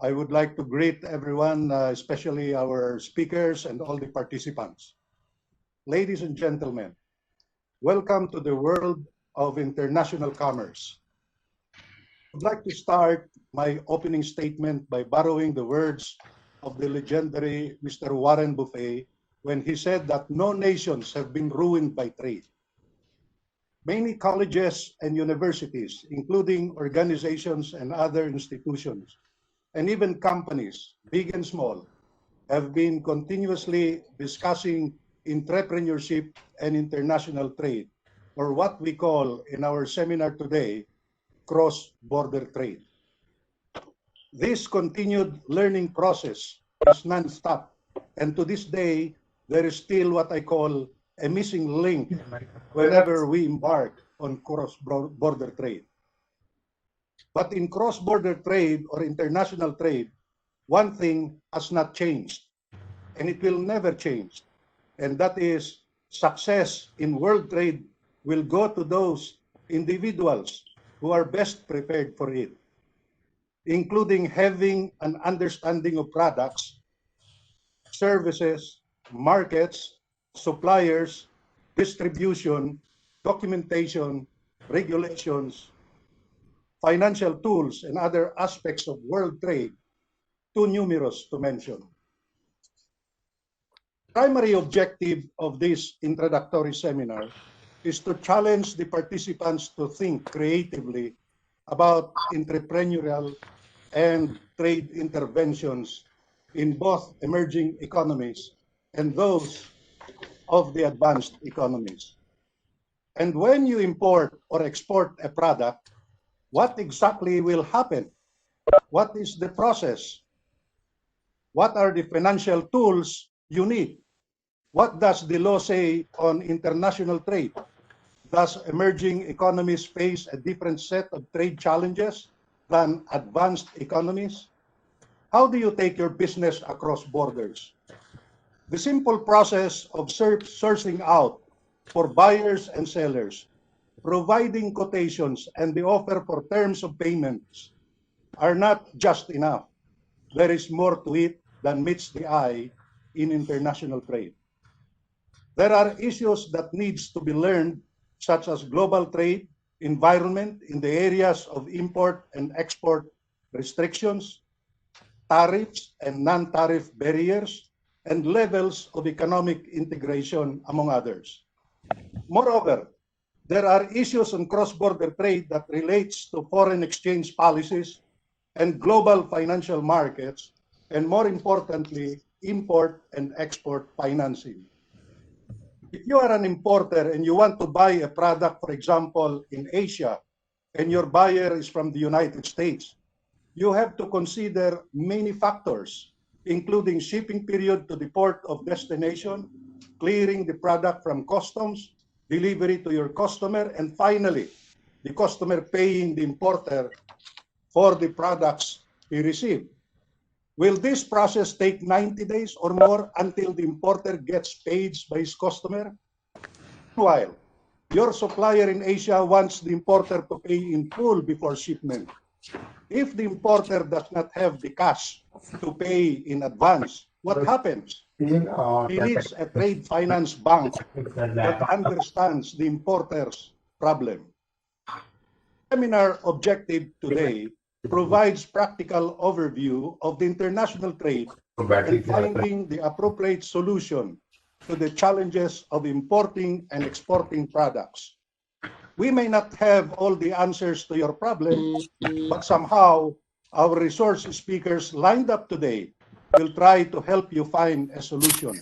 I would like to greet everyone, especially our speakers and all the participants. Ladies and gentlemen, welcome to the world of international commerce. I'd like to start my opening statement by borrowing the words of the legendary Mr. Warren Buffett when he said that no nations have been ruined by trade. Many colleges and universities, including organizations and other institutions, and even companies, big and small, have been continuously discussing entrepreneurship and international trade, or what we call in our seminar today, cross-border trade. This continued learning process is non-stop, and to this day, there is still what I call a missing link whenever we embark on cross-border trade. But in cross-border trade or international trade, one thing has not changed, and it will never change, and that is success in world trade will go to those individuals who are best prepared for it, including having an understanding of products, services, markets, suppliers, distribution, documentation, regulations, financial tools, and other aspects of world trade, too numerous to mention. Primary objective of this introductory seminar is to challenge the participants to think creatively about entrepreneurial and trade interventions in both emerging economies and those of the advanced economies. And when you import or export a product, what exactly will happen? What is the process? What are the financial tools you need? What does the law say on international trade? Does emerging economies face a different set of trade challenges than advanced economies? How do you take your business across borders? The simple process of sourcing out for buyers and sellers, providing quotations, and the offer for terms of payments are not just enough. There is more to it than meets the eye in international trade. There are issues that needs to be learned, such as global trade, environment in the areas of import and export restrictions, tariffs and non-tariff barriers, and levels of economic integration, among others. Moreover, there are issues on cross-border trade that relates to foreign exchange policies and global financial markets, and more importantly, import and export financing. If you are an importer and you want to buy a product, for example, in Asia, and your buyer is from the United States, you have to consider many factors, including shipping period to the port of destination, clearing the product from customs, delivery to your customer, and finally, the customer paying the importer for the products he received. Will this process take 90 days or more until the importer gets paid by his customer? Meanwhile, your supplier in Asia wants the importer to pay in full before shipment. If the importer does not have the cash to pay in advance, what happens? He needs a trade finance bank that understands the importer's problem. Seminar objective today provides practical overview of the international trade and finding the appropriate solution to the challenges of importing and exporting products. We may not have all the answers to your problem, but somehow our resource speakers lined up today will try to help you find a solution.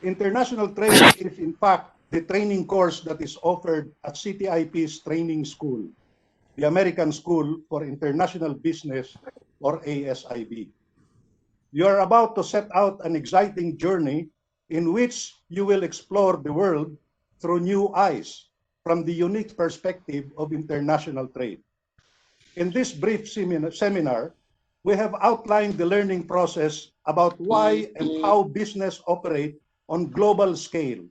International trade is in fact the training course that is offered at CTIP's training school, the American School for International Business, or ASIB. You are about to set out an exciting journey in which you will explore the world through new eyes from the unique perspective of international trade. In this brief seminar, we have outlined the learning process about why and how business operate on global scale,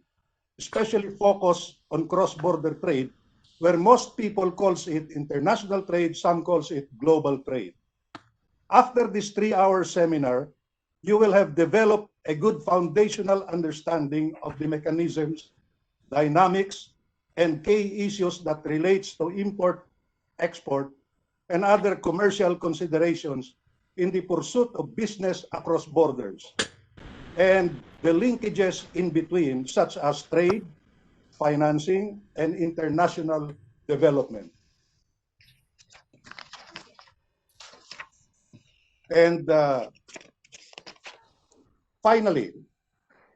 especially focused on cross-border trade, where most people calls it international trade, some calls it global trade. After this 3-hour seminar, you will have developed a good foundational understanding of the mechanisms, dynamics, and key issues that relates to import, export, and other commercial considerations in the pursuit of business across borders, and the linkages in between, such as trade, financing, and international development. And finally,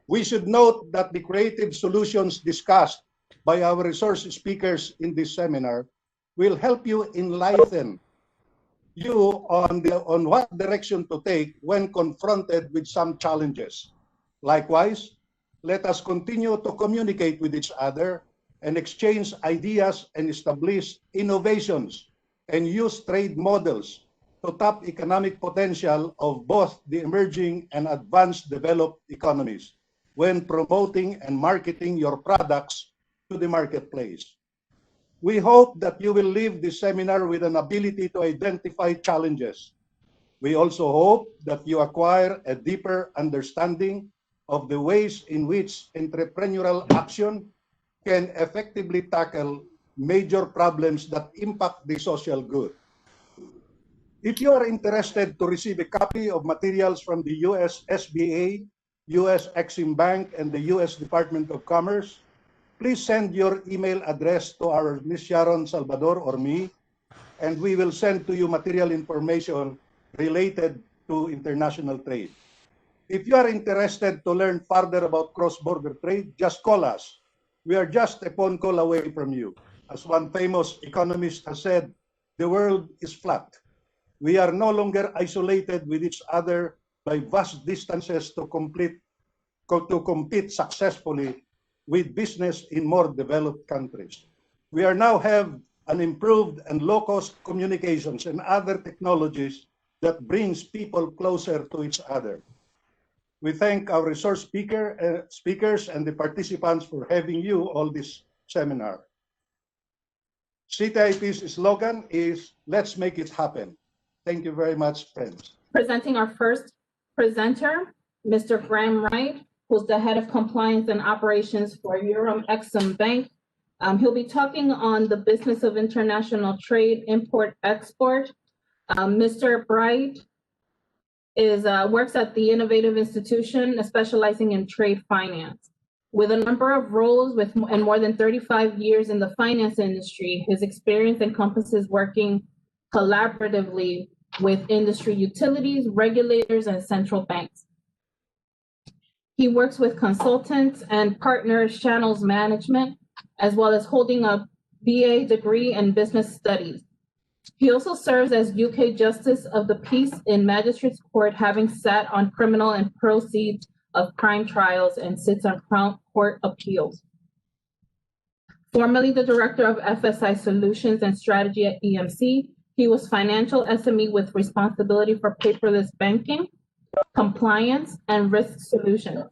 we should note that the creative solutions discussed by our resource speakers in this seminar will help you enlighten you on what direction to take when confronted with some challenges. Likewise, let us continue to communicate with each other and exchange ideas and establish innovations and use trade models to tap economic potential of both the emerging and advanced developed economies when promoting and marketing your products to the marketplace. We hope that you will leave this seminar with an ability to identify challenges. We also hope that you acquire a deeper understanding of the ways in which entrepreneurial action can effectively tackle major problems that impact the social good. If you are interested to receive a copy of materials from the US SBA, US Exim Bank, and the US Department of Commerce, please send your email address to our Ms. Sharon Salvador or me, and we will send to you material information related to international trade. If you are interested to learn further about cross-border trade, just call us. We are just a phone call away from you. As one famous economist has said, the world is flat. We are no longer isolated with each other by vast distances to compete successfully with business in more developed countries. We are now have an improved and low-cost communications and other technologies that brings people closer to each other. We thank our resource speakers and the participants for having you all this seminar. CTIP's slogan is, let's make it happen. Thank you very much, friends. Presenting our first presenter, Mr. Graham Wright, who's the head of compliance and operations for Eurum Exim Bank. He'll be talking on the business of international trade, import, export. Mr. Bright works at the innovative institution specializing in trade finance. With a number of roles and more than 35 years in the finance industry, his experience encompasses working collaboratively with industry utilities, regulators, and central banks. He works with consultants and partners, channels management, as well as holding a BA degree in business studies. He also serves as UK Justice of the Peace in Magistrates Court, having sat on criminal and proceeds of crime trials and sits on Crown Court appeals. Formerly the Director of FSI Solutions and Strategy at EMC, he was Financial SME with responsibility for paperless banking, compliance, and risk solutions.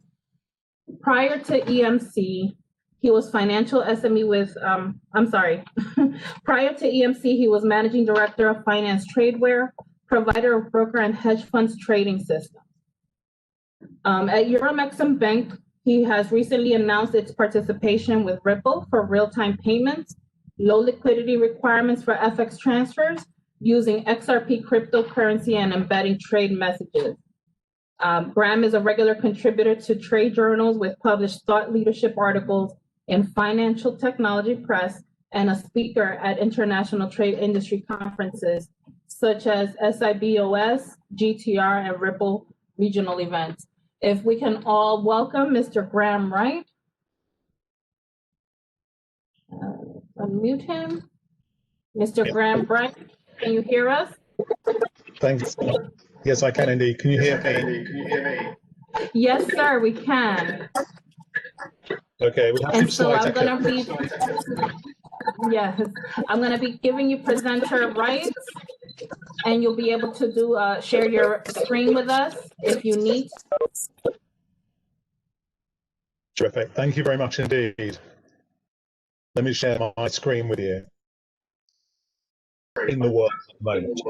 Prior to EMC, he was Financial SME with, prior to EMC, he was Managing Director of Finance Tradeware, provider of broker and hedge funds trading systems. At Eurum Exim Bank, he has recently announced its participation with Ripple for real-time payments, low liquidity requirements for FX transfers, using XRP cryptocurrency and embedding trade messages. Graham is a regular contributor to trade journals with published thought leadership articles in Financial Technology Press and a speaker at international trade industry conferences such as SIBOS, GTR, and Ripple regional events. If we can all welcome Mr. Graham Wright. Unmute him. Mr. Graham Wright, can you hear us? Thanks. Yes, I can indeed. Can you hear me? Yes, sir, we can. Okay, we have And to so slide I'm going to be, yes, I'm going to be giving you presenter rights, and you'll be able to do share your screen with us if you need. Terrific. Thank you very much indeed. Let me share my screen with you. in the world at the moment.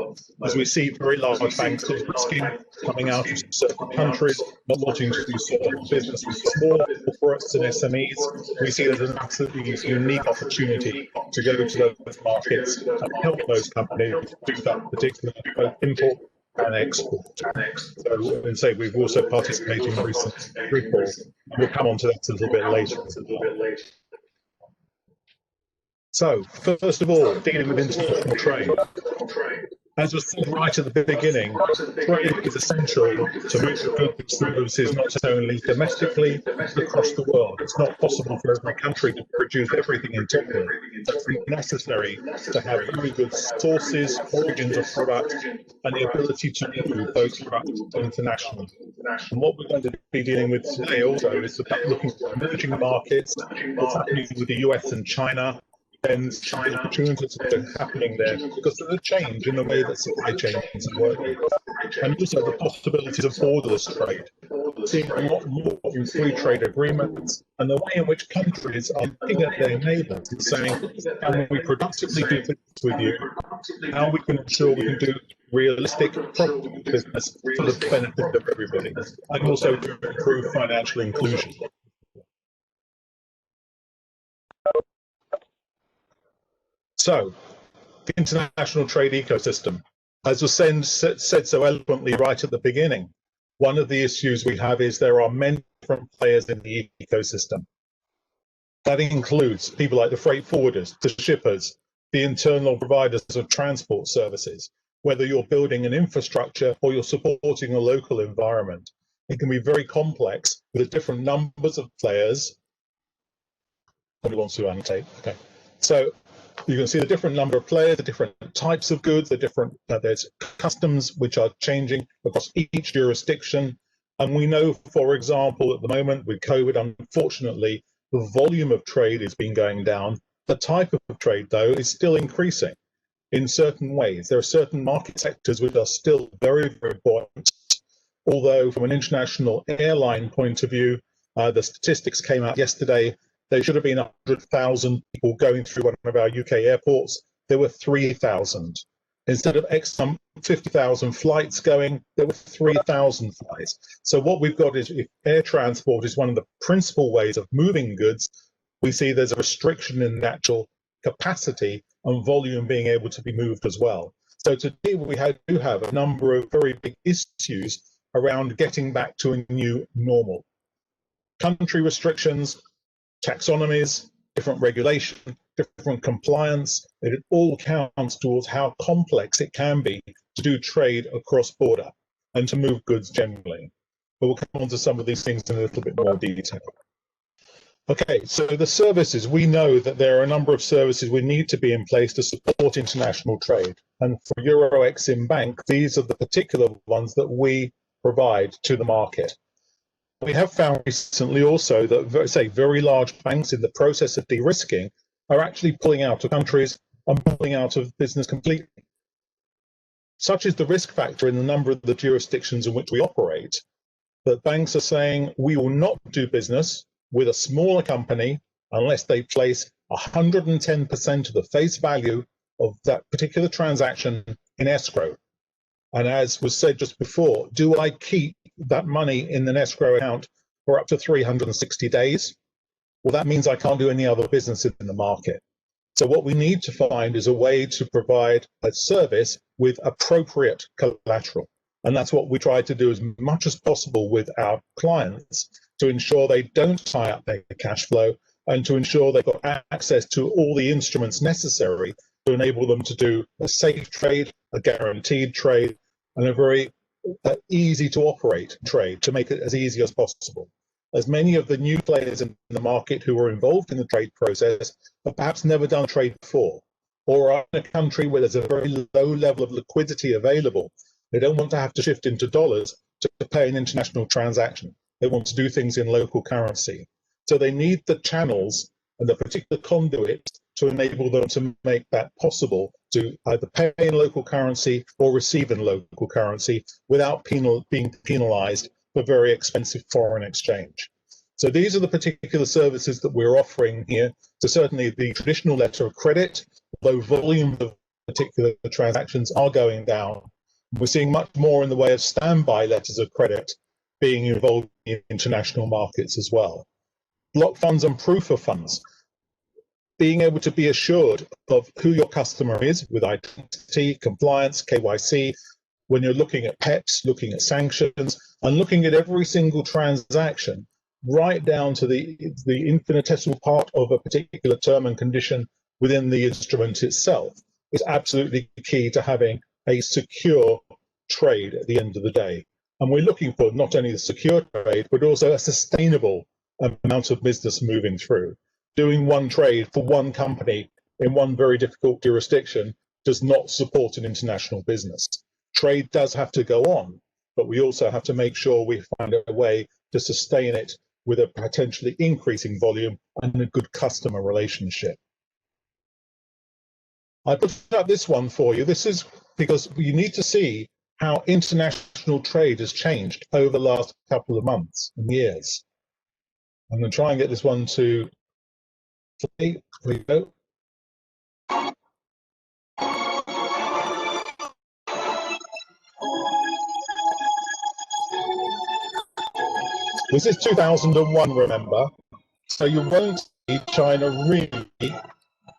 As we see very large banks risking coming out of certain countries, not wanting to do certain business with small corporates and SMEs, we see there's an absolutely unique opportunity to go to those markets and help those companies do that particular both import and export. So, and say we've also participated in recent recall. We'll come on to that a little bit later. So, first of all, dealing with international trade. As was said right at the beginning, trade is essential to move goods and services not only domestically, but across the world. It's not possible for every country to produce everything internally. It's necessary to have very good sources, origins of product, and the ability to move those products internationally. And what we're going to be dealing with today also is about looking at emerging markets, what's happening with the US and China, and the opportunities that are happening there because of the change in the way that supply chains are working, and also the possibilities of borderless trade. Seeing a lot more in free trade agreements and the way in which countries are looking at their neighbours and saying, can we productively do business with you? How we can ensure we can do realistic, profitable business for the benefit of everybody, and also to improve financial inclusion. So, the international trade ecosystem, as was said so eloquently right at the beginning, one of the issues we have is there are many different players in the ecosystem. That includes people like the freight forwarders, the shippers, the internal providers of transport services, whether you're building an infrastructure or you're supporting a local environment. It can be very complex with different numbers of players. Somebody wants to annotate, okay. So, you can see the different number of players, the different types of goods, the different, there's customs which are changing across each jurisdiction. And we know, for example, at the moment with COVID, unfortunately, the volume of trade has been going down. The type of trade, though, is still increasing in certain ways. There are certain market sectors which are still very, very important. Although from an international airline point of view, the statistics came out yesterday. There should have been 100,000 people going through one of our UK airports. There were 3,000. Instead of 50,000 flights going, there were 3,000 flights. So what we've got is, if air transport is one of the principal ways of moving goods, we see there's a restriction in the actual capacity and volume being able to be moved as well. So today we do have a number of very big issues around getting back to a new normal. Country restrictions, taxonomies, different regulation, different compliance, it all counts towards how complex it can be to do trade across border and to move goods generally. But we'll come on to some of these things in a little bit more detail. Okay, so the services, we know that there are a number of services we need to be in place to support international trade. And for Euro-Exim Bank, these are the particular ones that we provide to the market. We have found recently also that, say, very large banks in the process of de-risking are actually pulling out of countries and pulling out of business completely. Such is the risk factor in the number of the jurisdictions in which we operate, that banks are saying we will not do business with a smaller company unless they place 110% of the face value of that particular transaction in escrow. And as was said just before, do I keep that money in an escrow account for up to 360 days? Well, that means I can't do any other business in the market. So what we need to find is a way to provide a service with appropriate collateral. And that's what we try to do as much as possible with our clients, to ensure they don't tie up their cash flow and to ensure they've got access to all the instruments necessary to enable them to do a safe trade, a guaranteed trade, and a very easy to operate trade, to make it as easy as possible. As many of the new players in the market who are involved in the trade process have perhaps never done trade before, or are in a country where there's a very low level of liquidity available. They don't want to have to shift into dollars to pay an international transaction. They want to do things in local currency. So they need the channels and the particular conduit to enable them to make that possible, to either pay in local currency or receive in local currency without being penalized for very expensive foreign exchange. So these are the particular services that we're offering here. So certainly the traditional letter of credit, although volume of particular transactions are going down. We're seeing much more in the way of standby letters of credit being involved in international markets as well. Block funds and proof of funds, being able to be assured of who your customer is with identity, compliance, KYC, when you're looking at PEPs, looking at sanctions, and looking at every single transaction, right down to the infinitesimal part of a particular term and condition within the instrument itself, is absolutely key to having a secure trade at the end of the day. And we're looking for not only the secure trade, but also a sustainable amount of business moving through. Doing one trade for one company in one very difficult jurisdiction does not support an international business. Trade does have to go on, but we also have to make sure we find a way to sustain it with a potentially increasing volume and a good customer relationship. I put up this one for you. This is because you need to see how international trade has changed over the last couple of months and years. I'm going to try and get this one to play. There we go. This is 2001, remember? So you won't see China really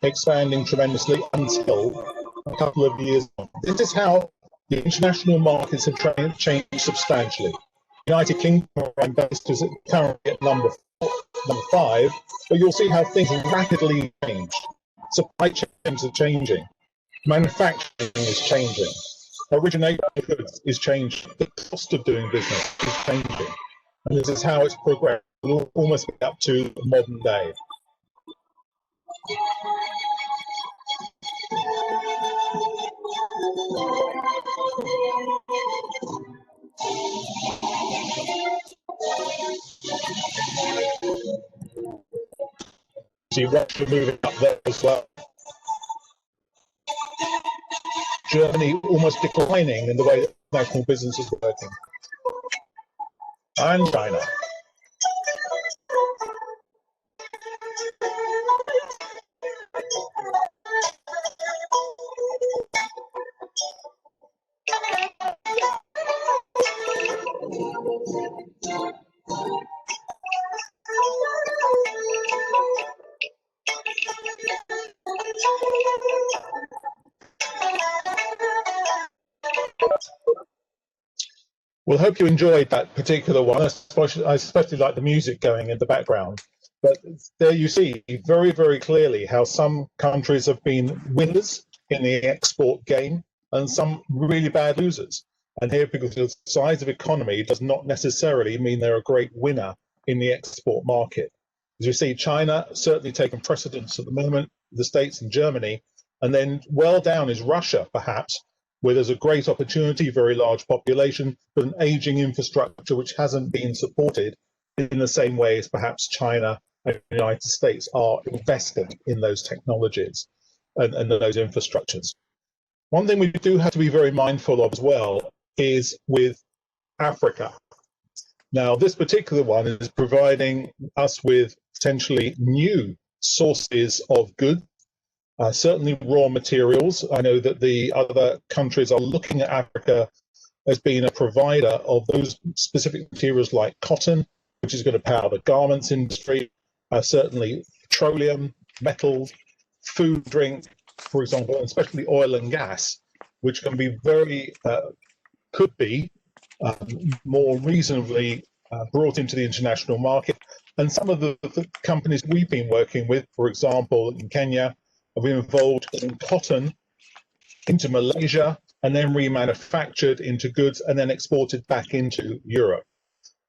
expanding tremendously until a couple of years on. This is how the international markets have changed substantially. United Kingdom are based is currently at number 5, but you'll see how things have rapidly changed. Supply chains are changing. Manufacturing is changing. Origination of goods is changing. The cost of doing business is changing. And this is how it's progressed, almost up to the modern day. See Russia moving up there as well. Germany almost declining in the way that national business is working. And China. Well, hope you enjoyed that particular one. I especially like the music going in the background. But there you see very, very clearly how some countries have been winners in the export game and some really bad losers. And here, because the size of economy does not necessarily mean they're a great winner in the export market. As you see, China certainly taking precedence at the moment, the States and Germany, and then well down is Russia, perhaps, where there's a great opportunity, very large population, but an aging infrastructure which hasn't been supported in the same way as perhaps China and the United States are investing in those technologies and those infrastructures. One thing we do have to be very mindful of as well is with Africa. Now, this particular one is providing us with potentially new sources of goods. Certainly raw materials. I know that the other countries are looking at Africa as being a provider of those specific materials like cotton, which is going to power the garments industry, certainly petroleum, metals, food, drink, for example, and especially oil and gas, which can be very, could be more reasonably brought into the international market. And some of the companies we've been working with, for example, in Kenya, have been involved in cotton into Malaysia and then remanufactured into goods and then exported back into Europe.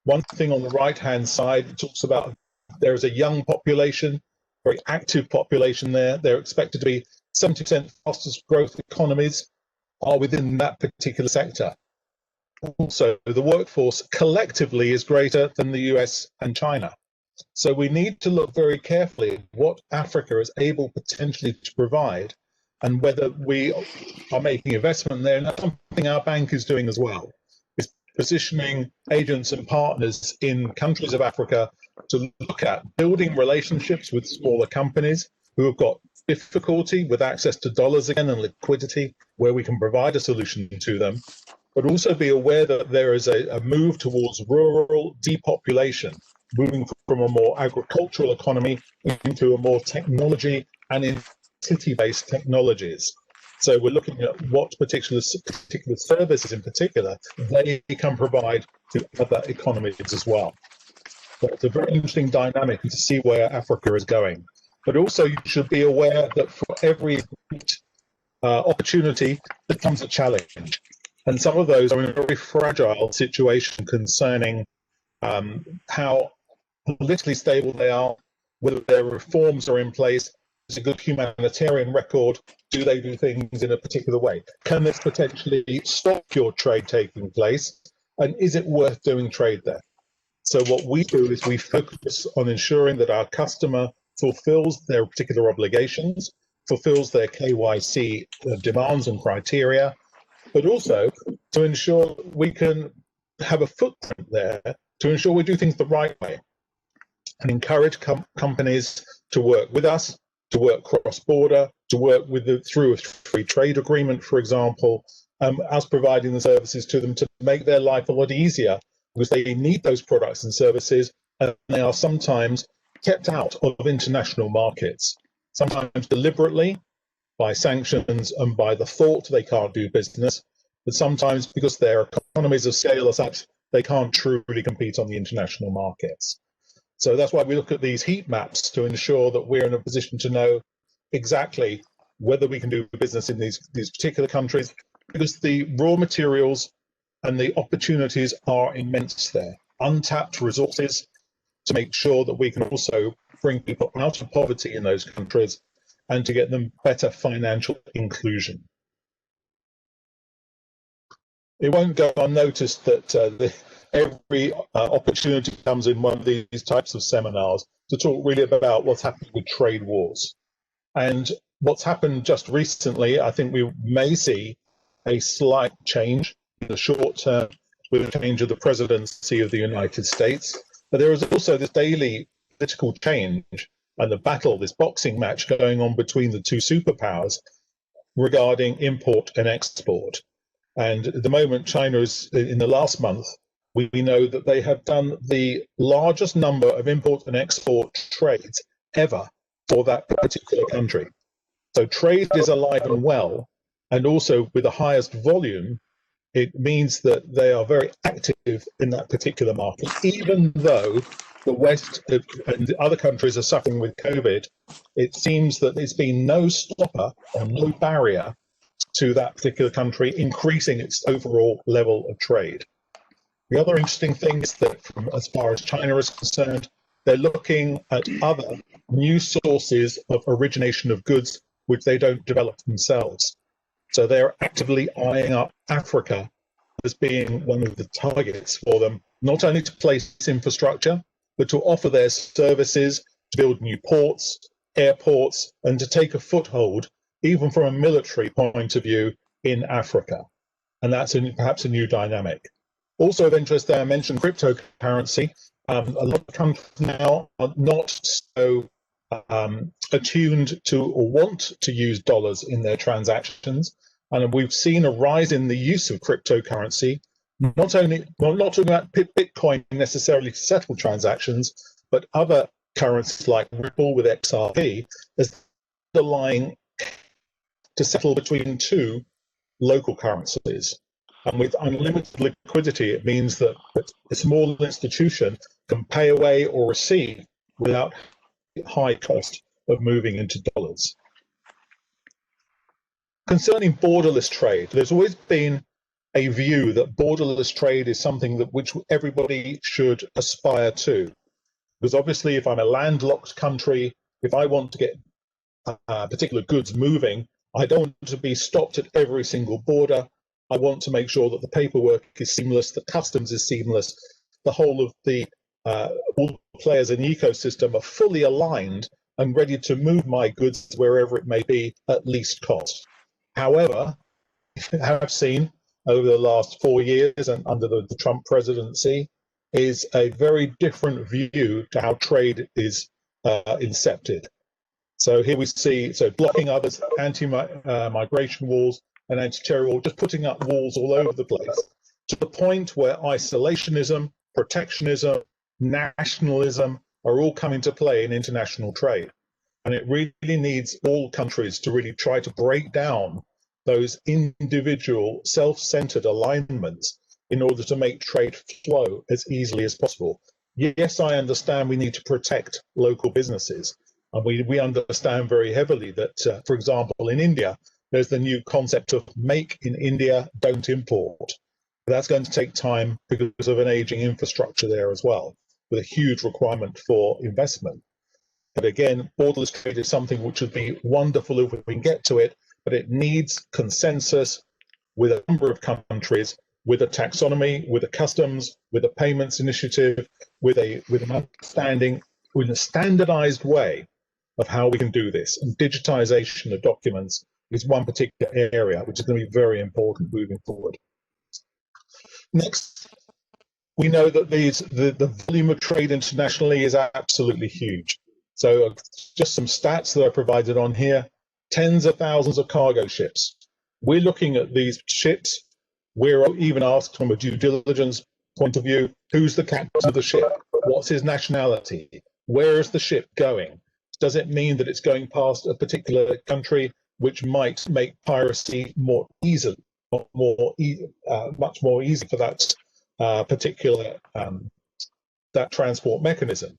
One thing on the right-hand side, it talks about there is a young population, very active population there. They're expected to be 70% fastest growth economies are within that particular sector. Also, the workforce collectively is greater than the US and China. So we need to look very carefully at what Africa is able potentially to provide and whether we are making investment there. And that's something our bank is doing as well, is positioning agents and partners in countries of Africa to look at building relationships with smaller companies who have got difficulty with access to dollars again and liquidity, where we can provide a solution to them, but also be aware that there is a move towards rural depopulation, moving from a more agricultural economy into a more technology and in city-based technologies. So we're looking at what particular services in particular they can provide to other economies as well. So it's a very interesting dynamic to see where Africa is going. But also you should be aware that for every opportunity there comes a challenge. And some of those are in a very fragile situation concerning how politically stable they are, whether their reforms are in place, is a good humanitarian record, do they do things in a particular way? Can this potentially stop your trade taking place? And is it worth doing trade there? So what we do is we focus on ensuring that our customer fulfills their particular obligations, fulfills their KYC demands and criteria, but also to ensure we can have a footprint there to ensure we do things the right way and encourage companies to work with us, to work cross-border, to work with through a free trade agreement, for example, us providing the services to them to make their life a lot easier because they need those products and services and they are sometimes kept out of international markets, sometimes deliberately by sanctions and by the thought they can't do business, but sometimes because their economies of scale are such they can't truly compete on the international markets. So that's why we look at these heat maps to ensure that we're in a position to know exactly whether we can do business in these particular countries, because the raw materials and the opportunities are immense there. Untapped resources to make sure that we can also bring people out of poverty in those countries and to get them better financial inclusion. It won't go unnoticed that every opportunity comes in one of these types of seminars to talk really about what's happening with trade wars. And what's happened just recently, I think we may see a slight change in the short term with the change of the presidency of the United States. But there is also this daily political change and the battle, this boxing match going on between the two superpowers regarding import and export. And at the moment, China is, in the last month, we know that they have done the largest number of import and export trades ever for that particular country. So trade is alive and well, and also with the highest volume, it means that they are very active in that particular market, even though the West and other countries are suffering with COVID. It seems that there's been no stopper or no barrier to that particular country increasing its overall level of trade. The other interesting thing is that as far as China is concerned, they're looking at other new sources of origination of goods which they don't develop themselves. So they're actively eyeing up Africa as being one of the targets for them, not only to place infrastructure, but to offer their services, to build new ports, airports, and to take a foothold, even from a military point of view, in Africa. And that's perhaps a new dynamic. Also of interest there, I mentioned cryptocurrency. A lot of countries now are not so attuned to or want to use dollars in their transactions. And we've seen a rise in the use of cryptocurrency, not talking about Bitcoin necessarily to settle transactions, but other currencies like Ripple with XRP as underlying to settle between two local currencies. And with unlimited liquidity, it means that a small institution can pay away or receive without high cost of moving into dollars. Concerning borderless trade, there's always been a view that borderless trade is something that which everybody should aspire to. Because obviously, if I'm a landlocked country, if I want to get particular goods moving, I don't want to be stopped at every single border. I want to make sure that the paperwork is seamless, the customs is seamless, the whole of the all players in the ecosystem are fully aligned and ready to move my goods wherever it may be at least cost. However, I have seen over the last 4 years and under the Trump presidency is a very different view to how trade is incepted. So here we see, so blocking others, anti-migration walls and anti-terror walls, just putting up walls all over the place, to the point where isolationism, protectionism, nationalism are all coming to play in international trade. And it really needs all countries to really try to break down those individual self-centered alignments in order to make trade flow as easily as possible. Yes, I understand we need to protect local businesses. And we understand very heavily that, for example, in India, there's the new concept of make in India, don't import. That's going to take time because of an aging infrastructure there as well, with a huge requirement for investment. But again, borderless trade is something which would be wonderful if we can get to it, but it needs consensus with a number of countries, with a taxonomy, with a customs, with a payments initiative, with an understanding, with a standardized way of how we can do this. And digitization of documents is one particular area which is going to be very important moving forward. Next, we know that the volume of trade internationally is absolutely huge. So just some stats that are provided on here, tens of thousands of cargo ships. We're looking at these ships. We're even asked from a due diligence point of view, who's the captain of the ship? What's his nationality? Where is the ship going? Does it mean that it's going past a particular country which might make piracy more easy, much more easy for that particular that transport mechanism?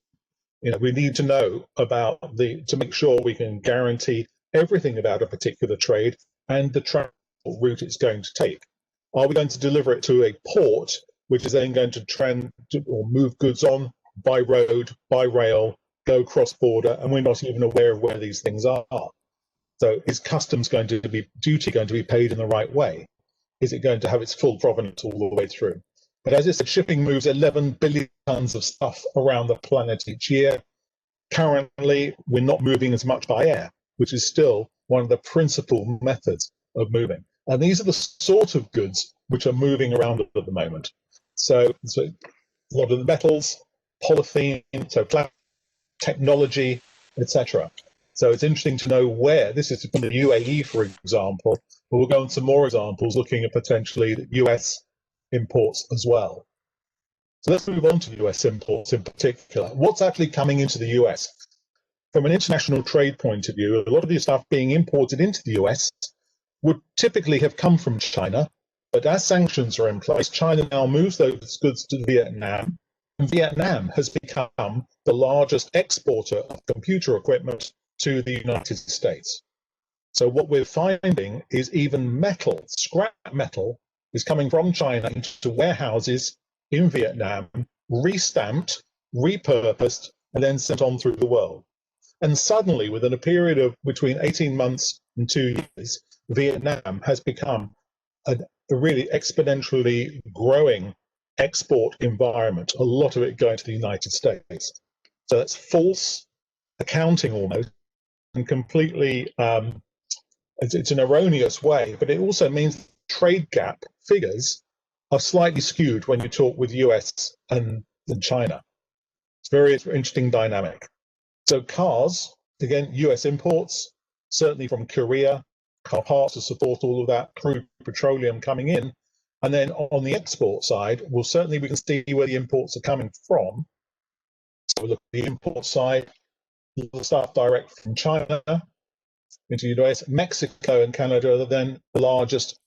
You know, we need to know about to make sure we can guarantee everything about a particular trade and the transport route it's going to take. Are we going to deliver it to a port, which is then going to move goods on by road, by rail, go cross-border, and we're not even aware of where these things are? So is customs duty going to be paid in the right way? Is it going to have its full provenance all the way through? But as I said, shipping moves 11 billion tons of stuff around the planet each year. Currently, we're not moving as much by air, which is still one of the principal methods of moving. And these are the sort of goods which are moving around at the moment. So a lot of the metals, polythene, so plastic, technology, etc. So it's interesting to know where. This is from the UAE, for example, but we'll go on some more examples looking at potentially the US imports as well. So let's move on to US imports in particular. What's actually coming into the US? From an international trade point of view, a lot of the stuff being imported into the US would typically have come from China, but as sanctions are in place, China now moves those goods to Vietnam, and Vietnam has become the largest exporter of computer equipment to the United States. So what we're finding is even metal, scrap metal, is coming from China into warehouses in Vietnam, restamped, repurposed, and then sent on through the world. And suddenly, within a period of between 18 months and 2 years, Vietnam has become a really exponentially growing export environment, a lot of it going to the United States. So that's false accounting almost, and completely, it's an erroneous way, but it also means trade gap figures are slightly skewed when you talk with US and China. It's a very interesting dynamic. So cars, again, US imports, certainly from Korea, car parts to support all of that, crude petroleum coming in. And then on the export side, we can see where the imports are coming from. So we look at the import side, the stuff direct from China into the US. Mexico and Canada are then the largest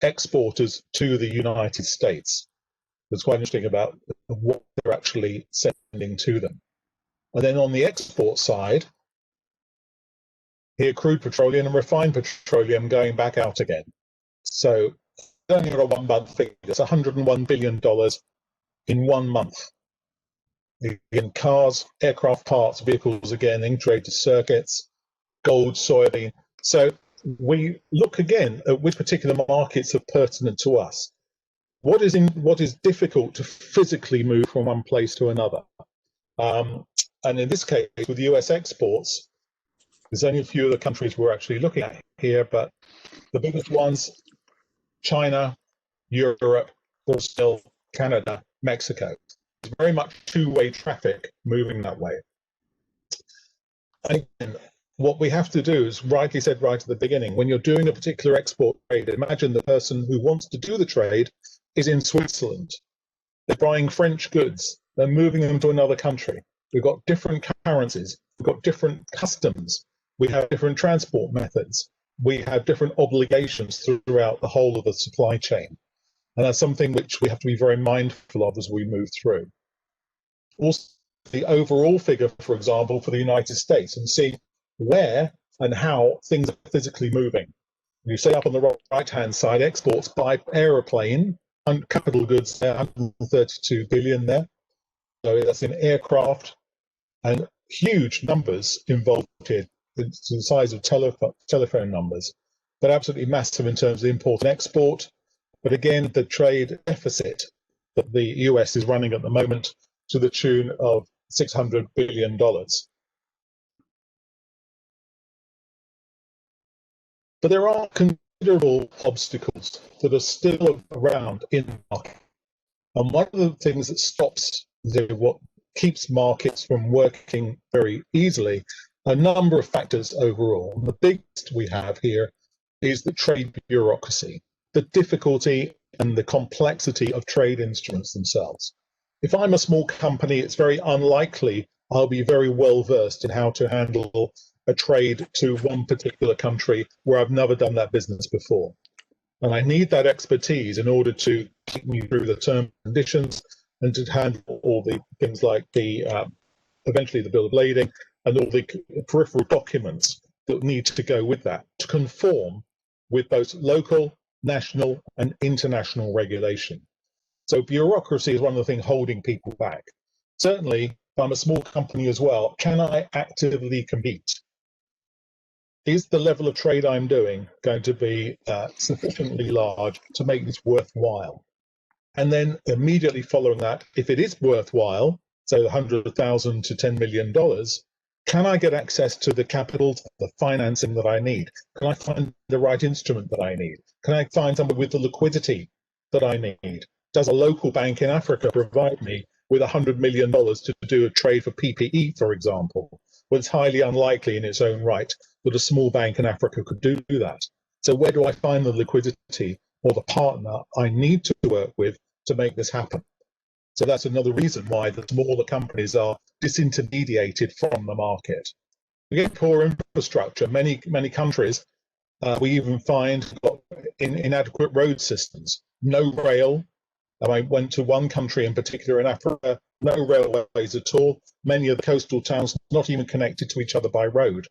exporters to the United States. It's quite interesting about what they're actually sending to them. And then on the export side, here crude petroleum and refined petroleum going back out again. So only on a 1 month figure, it's $101 billion in 1 month. In cars, aircraft parts, vehicles again, integrated circuits, gold, soybean. So we look again at which particular markets are pertinent to us. What is difficult to physically move from one place to another? And in this case, with US exports, there's only a few of the countries we're actually looking at here, but the biggest ones, China, Europe, Brazil, Canada, Mexico. It's very much two-way traffic moving that way. And what we have to do is, rightly said right at the beginning, when you're doing a particular export trade, imagine the person who wants to do the trade is in Switzerland. They're buying French goods. They're moving them to another country. We've got different currencies. We've got different customs. We have different transport methods. We have different obligations throughout the whole of the supply chain. And that's something which we have to be very mindful of as we move through. Also, the overall figure, for example, for the United States, and see where and how things are physically moving. You see up on the right-hand side, exports by aeroplane, and capital goods there, 132 billion there. So that's in aircraft, and huge numbers involved here, to the size of telephone numbers, but absolutely massive in terms of import and export. But again, the trade deficit that the US is running at the moment to the tune of $600 billion. But there are considerable obstacles that are still around in the market. And one of the things that stops what keeps markets from working very easily, a number of factors overall. The biggest we have here is the trade bureaucracy, the difficulty and the complexity of trade instruments themselves. If I'm a small company, it's very unlikely I'll be very well versed in how to handle a trade to one particular country where I've never done that business before. And I need that expertise in order to keep me through the terms and conditions and to handle all the things like the eventually the bill of lading and all the peripheral documents that need to go with that to conform with both local, national and international regulation. So bureaucracy is one of the things holding people back. Certainly, if I'm a small company as well, can I actively compete? Is the level of trade I'm doing going to be sufficiently large to make this worthwhile? And then immediately following that, if it is worthwhile, so $100,000 to $10 million, can I get access to the capital, the financing that I need? Can I find the right instrument that I need? Can I find someone with the liquidity that I need? Does a local bank in Africa provide me with $100 million to do a trade for PPE, for example? Well, it's highly unlikely in its own right that a small bank in Africa could do that. So where do I find the liquidity or the partner I need to work with to make this happen? So that's another reason why the smaller companies are disintermediated from the market. We get poor infrastructure. Many countries, we even find got inadequate road systems, no rail. I went to one country in particular in Africa, no railways at all. Many of the coastal towns not even connected to each other by road.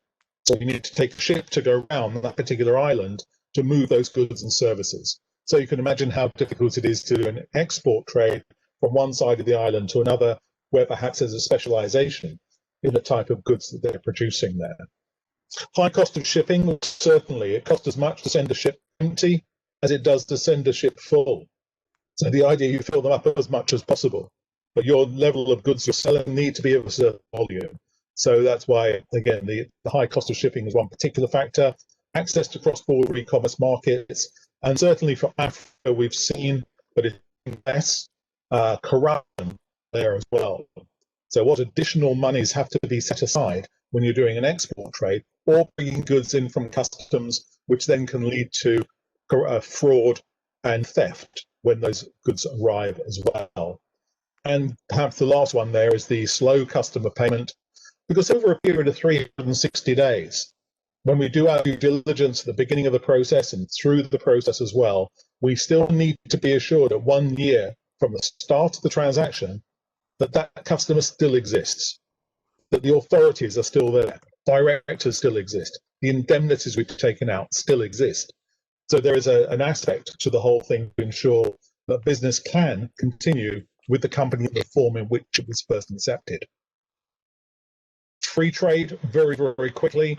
So you need to take a ship to go around that particular island to move those goods and services. So you can imagine how difficult it is to do an export trade from one side of the island to another, where perhaps there's a specialization in the type of goods that they're producing there. High cost of shipping, certainly. It costs as much to send a ship empty as it does to send a ship full. So the idea you fill them up as much as possible, but your level of goods you're selling need to be of a certain volume. So that's why, again, the high cost of shipping is one particular factor. Access to cross-border e-commerce markets, and certainly for Africa, we've seen that it's less corruption there as well. So what additional monies have to be set aside when you're doing an export trade or bringing goods in from customs, which then can lead to fraud and theft when those goods arrive as well. And perhaps the last one there is the slow customer payment, because over a period of 360 days, when we do our due diligence at the beginning of the process and through the process as well, we still need to be assured that 1 year from the start of the transaction that that customer still exists, that the authorities are still there, directors still exist, the indemnities we've taken out still exist. So there is an aspect to the whole thing to ensure that business can continue with the company in the form in which it was first incepted. Free trade, very, very quickly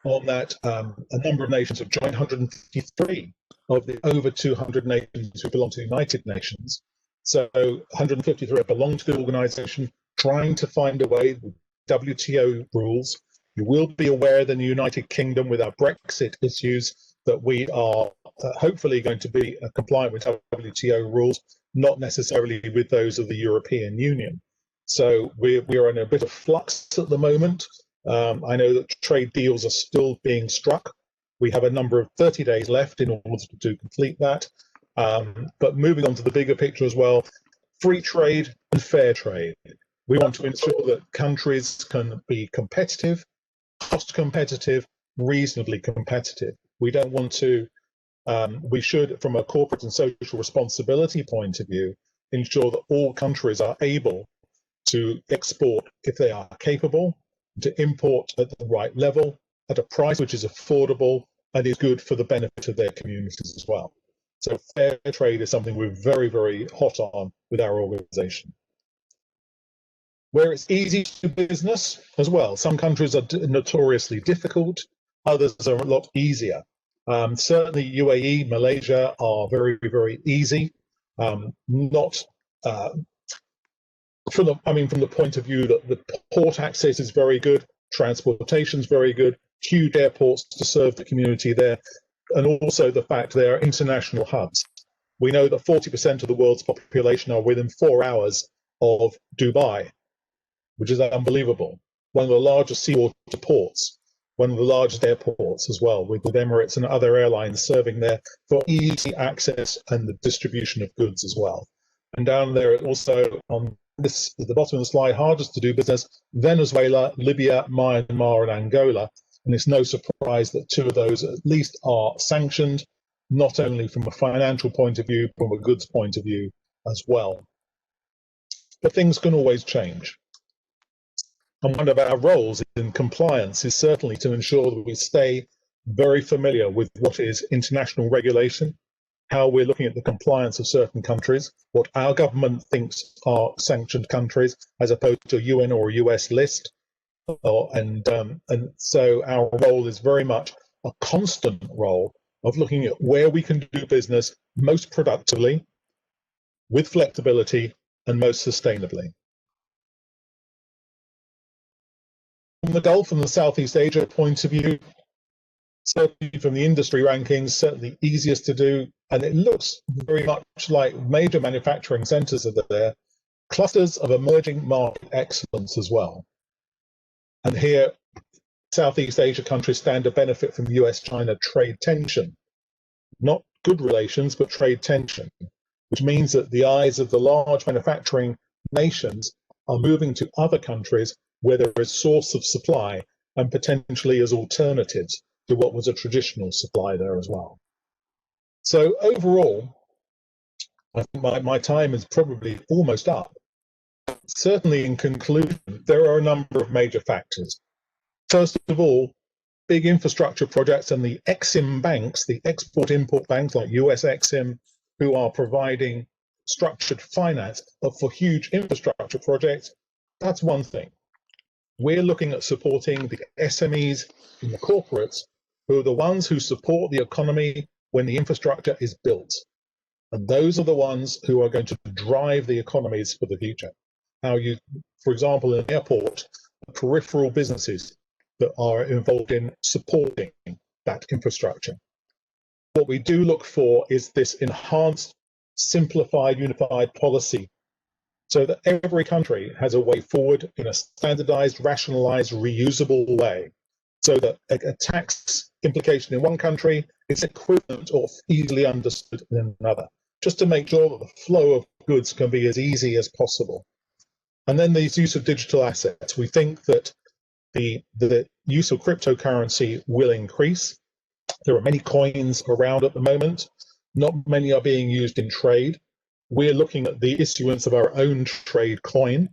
on that, a number of nations have joined, 153 of the over 200 nations who belong to the United Nations. So 153 belong to the organization, trying to find a way with WTO rules. You will be aware that in the United Kingdom, with our Brexit issues, that we are hopefully going to be compliant with WTO rules, not necessarily with those of the European Union. So we are in a bit of flux at the moment, I know that trade deals are still being struck. We have a number of 30 days left in order to complete that. But moving on to the bigger picture as well, free trade and fair trade. We want to ensure that countries can be competitive, cost competitive, reasonably competitive. We don't want to, we should, from a corporate and social responsibility point of view, ensure that all countries are able to export if they are capable, to import at the right level, at a price which is affordable and is good for the benefit of their communities as well. So fair trade is something we're very, very hot on with our organization. Where it's easy to do business as well. Some countries are notoriously difficult, others are a lot easier. Certainly UAE, Malaysia are very, very easy. Not from the point of view that the port access is very good, transportation is very good, huge airports to serve the community there, and also the fact they are international hubs. We know that 40% of the world's population are within 4 hours of Dubai, which is unbelievable. One of the largest seawater ports, one of the largest airports as well, with Emirates and other airlines serving there for easy access and the distribution of goods as well. And down there also on this, at the bottom of the slide, hardest to do business, Venezuela, Libya, Myanmar, and Angola. And it's no surprise that 2 of those at least are sanctioned, not only from a financial point of view, from a goods point of view as well. But things can always change. And one of our roles in compliance is certainly to ensure that we stay very familiar with what is international regulation, how we're looking at the compliance of certain countries, what our government thinks are sanctioned countries, as opposed to a UN or a US list. And so our role is very much a constant role of looking at where we can do business most productively, with flexibility, and most sustainably. From the Gulf and the Southeast Asia point of view, certainly from the industry rankings, certainly easiest to do, and it looks very much like major manufacturing centers are there, clusters of emerging market excellence as well. And here, Southeast Asia countries stand to benefit from US-China trade tension. Not good relations, but trade tension, which means that the eyes of the large manufacturing nations are moving to other countries where there is source of supply and potentially as alternatives to what was a traditional supply there as well. So overall, I think my time is probably almost up. Certainly in conclusion, there are a number of major factors. First of all, big infrastructure projects and the Exim banks, the export-import banks like US Exim, who are providing structured finance for huge infrastructure projects, that's one thing. We're looking at supporting the SMEs and the corporates, who are the ones who support the economy when the infrastructure is built. And those are the ones who are going to drive the economies for the future. How you, for example, in an airport, peripheral businesses that are involved in supporting that infrastructure. What we do look for is this enhanced, simplified, unified policy, so that every country has a way forward in a standardized, rationalized, reusable way, so that a tax implication in one country is equivalent or easily understood in another, just to make sure that the flow of goods can be as easy as possible. And then the use of digital assets. We think that the use of cryptocurrency will increase. There are many coins around at the moment. Not many are being used in trade. We're looking at the issuance of our own trade coin,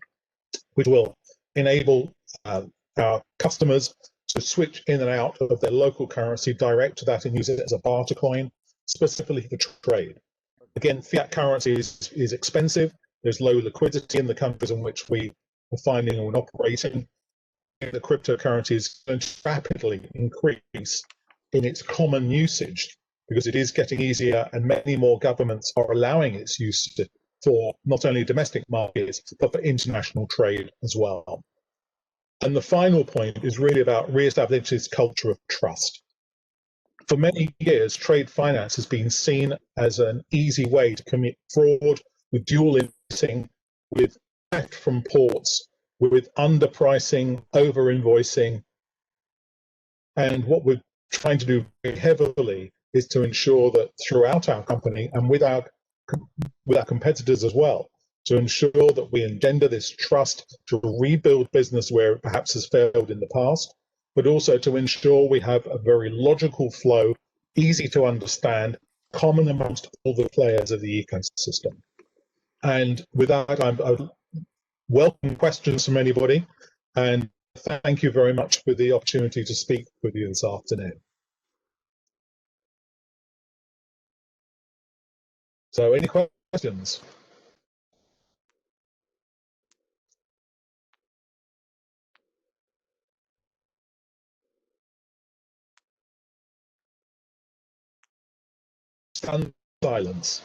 which will enable our customers to switch in and out of their local currency direct to that and use it as a barter coin, specifically for trade. Again, fiat currency is expensive. There's low liquidity in the countries in which we are finding and operating. The cryptocurrency is going to rapidly increase in its common usage because it is getting easier and many more governments are allowing its use for not only domestic markets, but for international trade as well. And the final point is really about re-establishing this culture of trust. For many years, trade finance has been seen as an easy way to commit fraud with dual invoicing, with theft from ports, with underpricing, over-invoicing. And what we're trying to do very heavily is to ensure that throughout our company and with our competitors as well, to ensure that we engender this trust to rebuild business where it perhaps has failed in the past, but also to ensure we have a very logical flow, easy to understand, common amongst all the players of the ecosystem. And with that, I welcome questions from anybody, and thank you very much for the opportunity to speak with you this afternoon. So any questions? Stunned silence.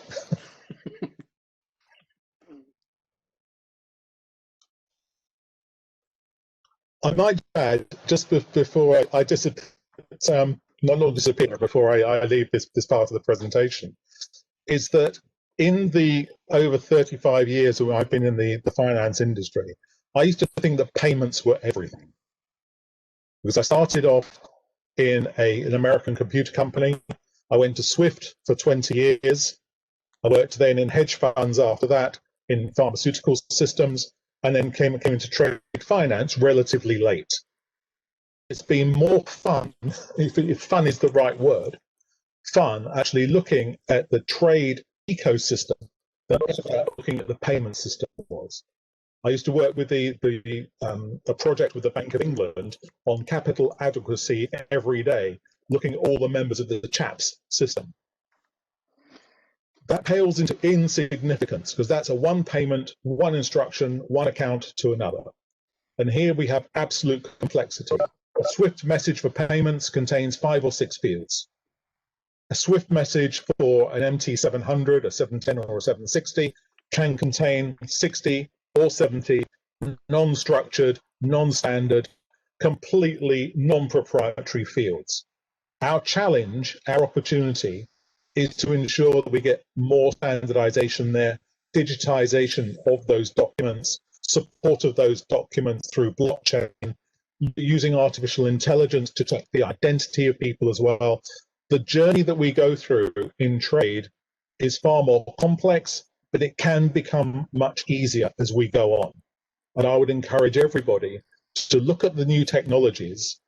I might add, just before I disappear, not disappear, before I leave this part of the presentation, is that in the over 35 years that I've been in the finance industry, I used to think that payments were everything. Because I started off in an American computer company. I went to Swift for 20 years. I worked then in hedge funds after that, in pharmaceutical systems, and then came into trade finance relatively late. It's been more fun, if fun is the right word, fun actually looking at the trade ecosystem than looking at the payment system was. I used to work with a project with the Bank of England on capital adequacy every day, looking at all the members of the CHAPS system. That pales into insignificance because that's a one payment, one instruction, one account to another. And here we have absolute complexity. A SWIFT message for payments contains 5 or 6 fields. A SWIFT message for an MT700, a 710 or a 760 can contain 60 or 70 non-structured, non-standard, completely non-proprietary fields. Our challenge, our opportunity, is to ensure that we get more standardization there, digitization of those documents, support of those documents through blockchain, using artificial intelligence to check the identity of people as well. The journey that we go through in trade is far more complex, but it can become much easier as we go on. And I would encourage everybody to look at the new technologies,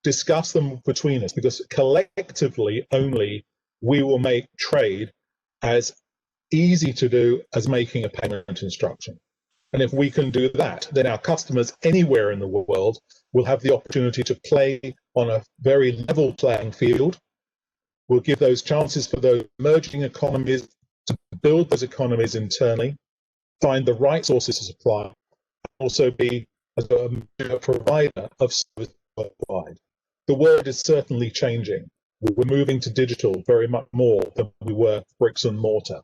discuss them between us, because collectively only we will make trade as easy to do as making a payment instruction. And if we can do that, then our customers anywhere in the world will have the opportunity to play on a very level playing field. We'll give those chances for those emerging economies to build those economies internally, find the right sources of supply, also be a provider of service worldwide. The world is certainly changing. We're moving to digital very much more than we were bricks and mortar.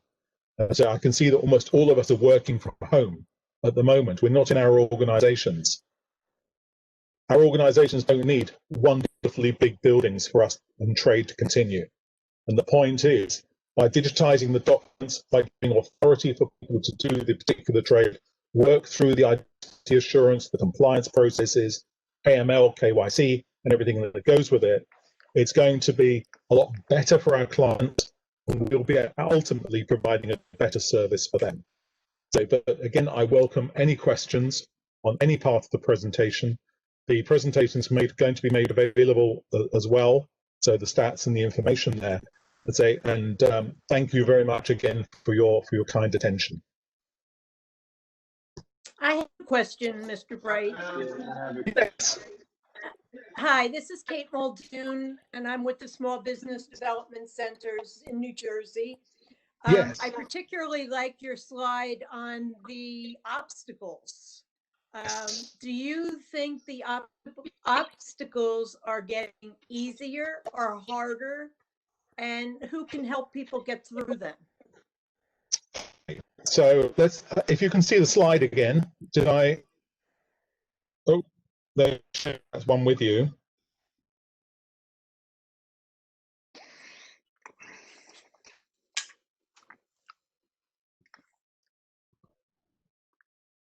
So I can see that almost all of us are working from home at the moment. We're not in our organizations. Our organizations don't need wonderfully big buildings for us and trade to continue. And the point is, by digitizing the documents, by giving authority for people to do the particular trade, work through the identity assurance, the compliance processes, AML, KYC, and everything that goes with it, it's going to be a lot better for our clients, and we'll be ultimately providing a better service for them. So, but again, I welcome any questions on any part of the presentation. The presentation is going to be made available as well, so the stats and the information there. And thank you very much again for your kind attention. I have a question, Mr. Bright. Yes. Hi, this is Kate Muldoon, and I'm with the Small Business Development Centers in New Jersey. Yes. I particularly liked your slide on the obstacles. Do you think the obstacles are getting easier or harder? And who can help people get through them? So let's, if you can see the slide again, did I? Oh, there's one with you.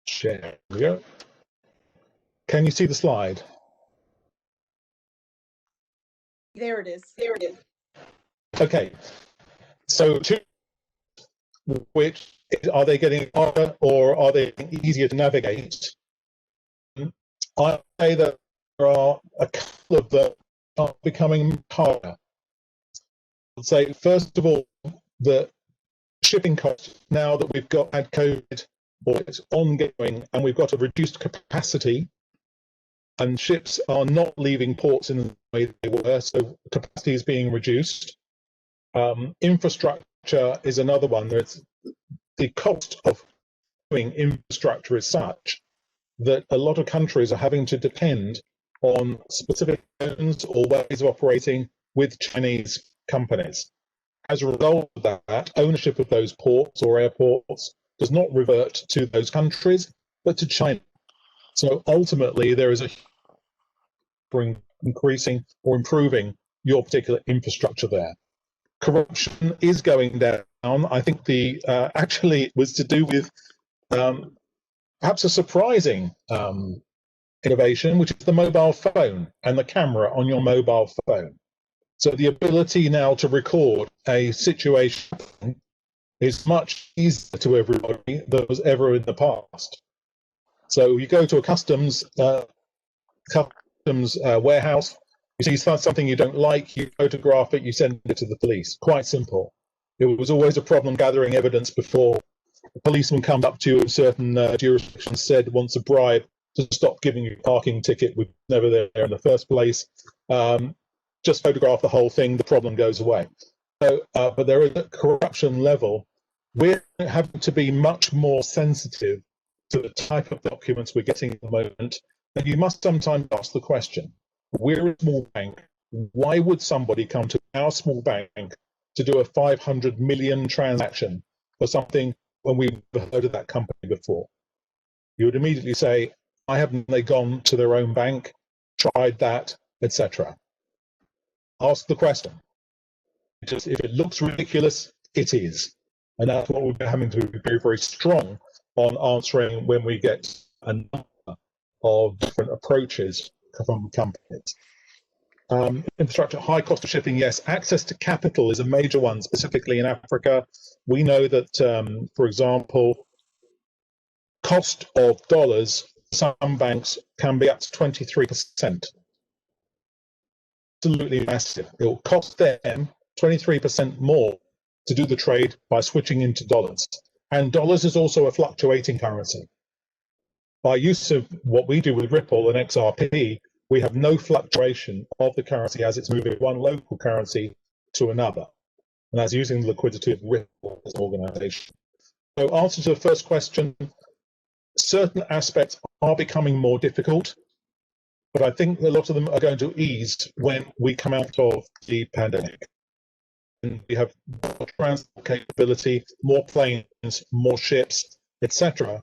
Share. Here we go. Can you see the slide? There it is. Okay, so which are they getting harder or are they getting easier to navigate? I say that there are a couple of them are becoming harder. I'd say first of all, the shipping cost, now that we've had COVID or it's ongoing and we've got a reduced capacity and ships are not leaving ports in the way they were, so capacity is being reduced. Infrastructure is another one. The cost of doing infrastructure is such that a lot of countries are having to depend on specific zones or ways of operating with Chinese companies. As a result of that, ownership of those ports or airports does not revert to those countries, but to China. So ultimately, there is a for increasing or improving your particular infrastructure there. Corruption is going down. I think the actually it was to do with perhaps a surprising innovation, which is the mobile phone and the camera on your mobile phone. So the ability now to record a situation is much easier to everybody than was ever in the past. So you go to a customs warehouse, you see something you don't like, you photograph it, you send it to the police. Quite simple. It was always a problem gathering evidence before a policeman comes up to you in certain jurisdictions, said wants a bribe to stop giving you a parking ticket, was never there in the first place. Just photograph the whole thing, the problem goes away. So, but there is a corruption level. We're having to be much more sensitive to the type of documents we're getting at the moment. And you must sometimes ask the question, we're a small bank. Why would somebody come to our small bank to do a 500 million transaction for something when we've heard of that company before? You would immediately say, why haven't they gone to their own bank, tried that, etc.? Ask the question. Just if it looks ridiculous, it is. And that's what we're having to be very, very strong on answering when we get a number of different approaches from companies. Infrastructure, high cost of shipping, yes. Access to capital is a major one, specifically in Africa. We know that, for example, cost of dollars, some banks can be up to 23%. Absolutely massive. It will cost them 23% more to do the trade by switching into dollars. And dollars is also a fluctuating currency. By use of what we do with Ripple and XRP, we have no fluctuation of the currency as it's moving one local currency to another. And that's using the liquidity of Ripple as an organization. So answer to the first question, certain aspects are becoming more difficult, but I think a lot of them are going to ease when we come out of the pandemic. And we have more transport capability, more planes, more ships, etc.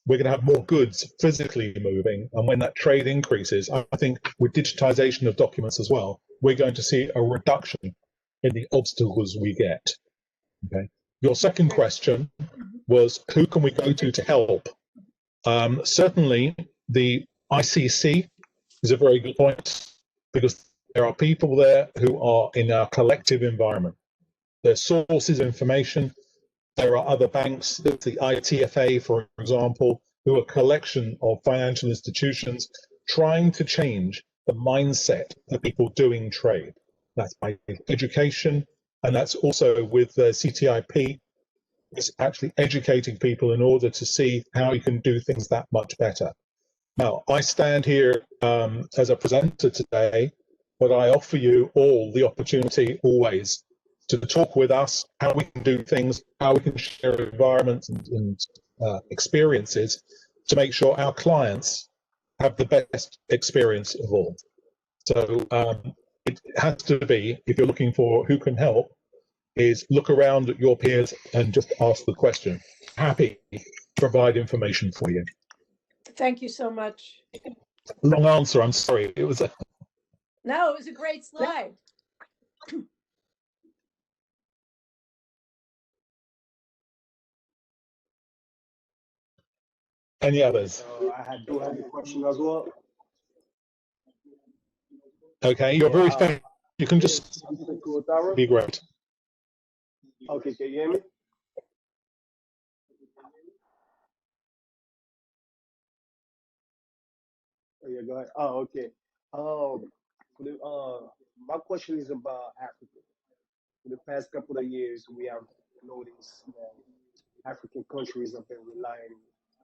We're going to have more goods physically moving, and when that trade increases, I think with digitization of documents as well, we're going to see a reduction in the obstacles we get. Okay. Your second question was, who can we go to help? Certainly, the ICC is a very good point, because there are people there who are in our collective environment. There's sources of information. There are other banks, the ITFA, for example, who are a collection of financial institutions trying to change the mindset of people doing trade. That's by education, and that's also with the CTIP. It's actually educating people in order to see how you can do things that much better. Now, I stand here as a presenter today, but I offer you all the opportunity always to talk with us, how we can do things, how we can share environments and experiences to make sure our clients have the best experience of all. So it has to be, if you're looking for who can help, is look around at your peers and just ask the question. Happy to provide information for you. Thank you so much. Long answer, I'm sorry. It was No, it was a great slide. Any others? I do have a question as well. Okay, you're very fair. You can just Tower. be great. Okay, can you hear me? Oh, yeah, go ahead. Oh, okay. My question is about Africa. For the past couple of years, we have noticed that African countries have been relying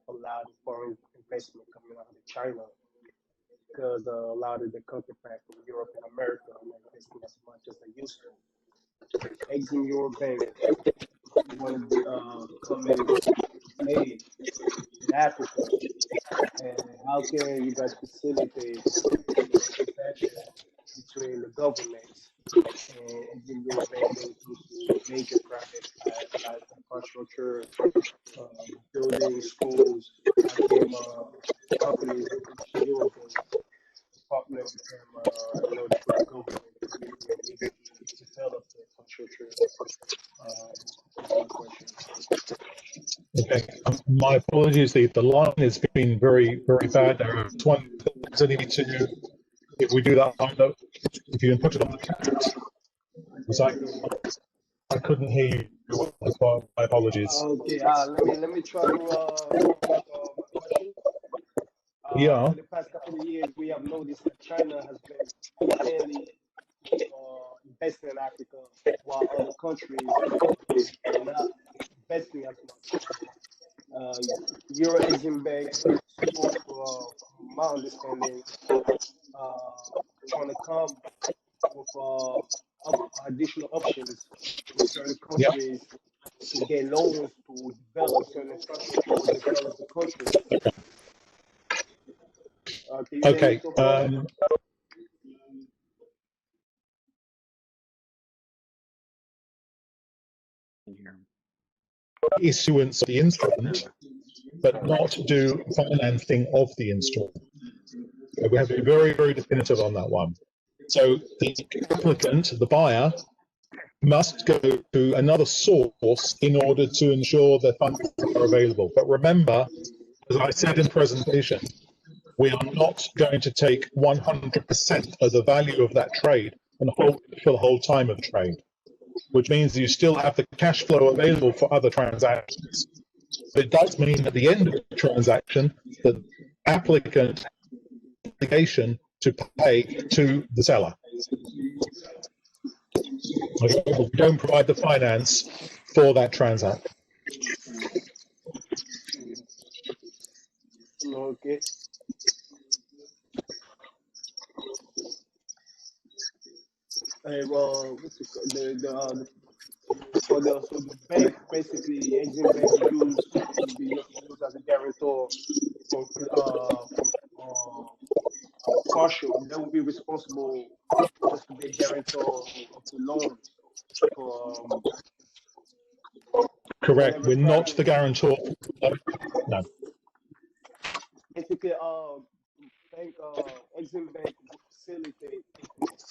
a lot of foreign investment coming out of China because a lot of the counterparts from Europe and America are not investing as much as they used to. Exim Euro Bank want to come and play in Africa, and how can you guys facilitate the transaction between the governments and Exim Euro Bank when it comes to major projects like infrastructure, building schools? How can companies approach Eurobank partner with them in order for the government and the community of Haiti to develop the infrastructure? That's my question. Okay, my apologies. The line has been very, very bad there. Just one thing I need to, if we do that, if you can put it on the chat, because I couldn't hear you. My apologies. Okay, let me try to repeat my question. Yeah. For the past couple of years, we have noticed that China has been mainly investing in Africa, while other countries are not investing as much. Euro Exim Bank supposed to, from my understanding, trying to come with additional options with certain Yeah. countries to get loans to develop certain infrastructure or develop the country. Can you hear me Okay. so far? Issuance of the instrument, but not do financing of the instrument. So we have to be very, very definitive on that one. So the applicant, the buyer, must go to another source in order to ensure the funds are available. But remember, as I said in the presentation, we are not going to take 100% of the value of that trade and hold it for the whole time of trade, which means you still have the cash flow available for other transactions. But it does mean at the end of the transaction, the applicant has an obligation to pay to the seller. We don't provide the finance for that transaction. Okay. Well, so the bank basically Exim Bank will be used as a guarantor from partial. They will be responsible just to be a guarantor of the loan for Correct. whatever We're not project. the guarantor. No. Basically, bank Exim Bank will facilitate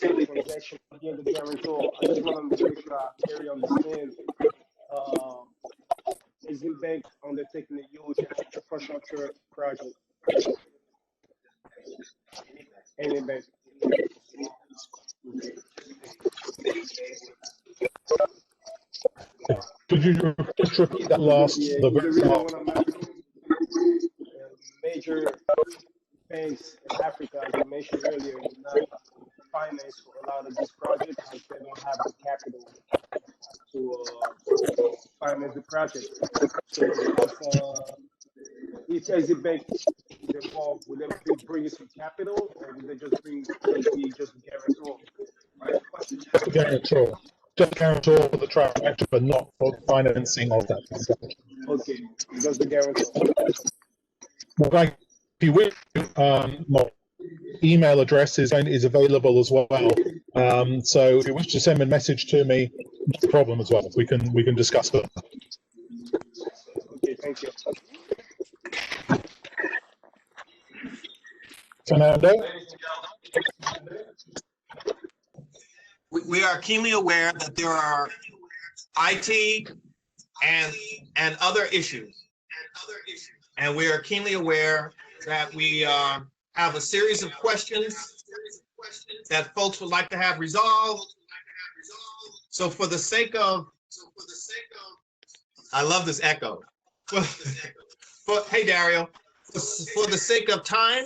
the transaction being the guarantor. I just want to make sure I clearly understand. Exim Bank undertaking a huge infrastructure project. Any bank. Could you just repeat that last? Yeah, The the very reason last. what I'm asking, major banks in Africa, as you mentioned earlier, will not finance for a lot of these projects because they don't have the capital to finance the project. So if Exim Bank is involved, will they be bringing some capital, or will they just be just a guarantor? Guarantor. Just guarantor for the transaction, but not for the financing of that transaction. Okay, just the guarantor. Well, if you wish, my email address is available as well. So if you wish to send a message to me, no problem as well. We can discuss it. Okay, thank you. Fernando? We are keenly aware that there are IT and other issues. And we are keenly aware that we have a series of questions that folks would like to have resolved. So for the sake of, I love this echo. Hey, Dario, for the sake of time,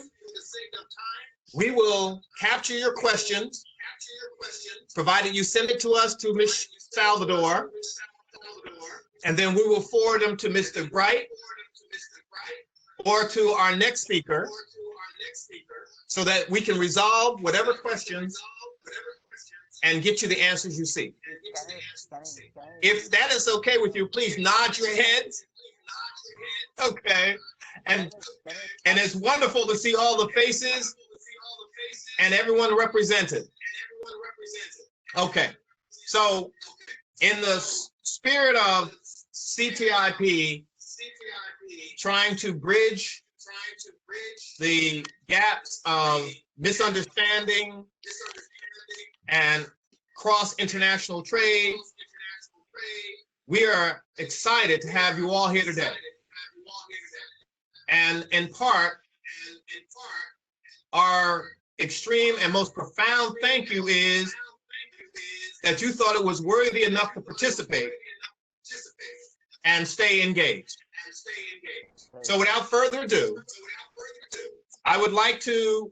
we will capture your questions, provided you send it to us to Ms. Salvador, and then we will forward them to Mr. Bright or to our next speaker so that we can resolve whatever questions and get you the answers you seek. If that is okay with you, please nod your heads. Okay. And it's wonderful to see all the faces and everyone represented. Okay. So in the spirit of CTIP, trying to bridge the gaps of misunderstanding and cross international trade, we are excited to have you all here today. And in part, our extreme and most profound thank you is that you thought it was worthy enough to participate and stay engaged. So without further ado, I would like to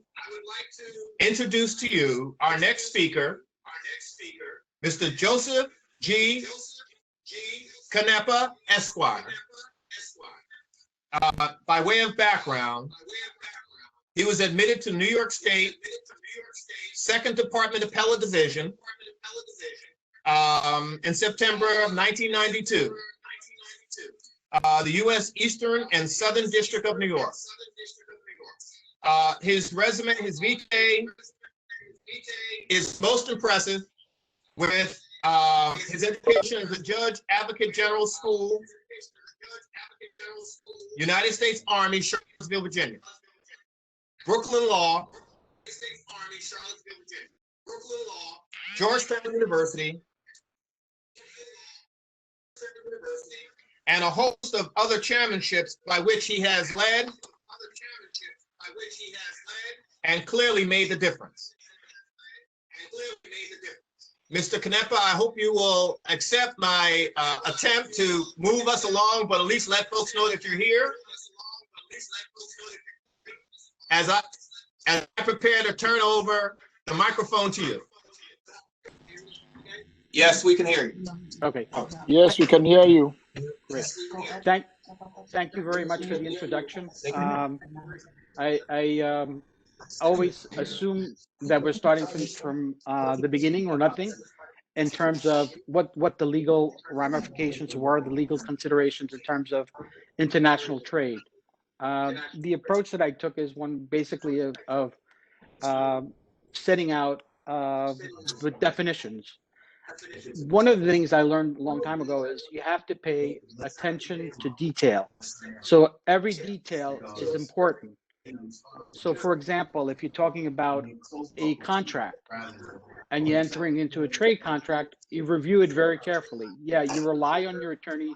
introduce to you our next speaker, Mr. Joseph G. Canepa, Esquire. By way of background, he was admitted to New York State 2nd Department Appellate Division in September of 1992. The U.S. Eastern and Southern District of New York. His resume, his vitae, is most impressive with his education as a Judge Advocate General School, United States Army, Charlottesville, Virginia. Brooklyn Law, Georgetown University, and a host of other chairmanships by which he has led and clearly made the difference. Mr. Canepa, I hope you will accept my attempt to move us along, but at least let folks know that you're here. As I prepare to turn over the microphone to you. Yes, we can hear you. Okay. Yes, we can hear you. Great. Thank you very much for the introduction. I always assume that we're starting from the beginning or nothing in terms of what the legal ramifications were, the legal considerations in terms of international trade. The approach that I took is one basically of setting out with definitions. One of the things I learned a long time ago is you have to pay attention to detail. So every detail is important. So for example, if you're talking about a contract and you're entering into a trade contract, you review it very carefully. Yeah, you rely on your attorney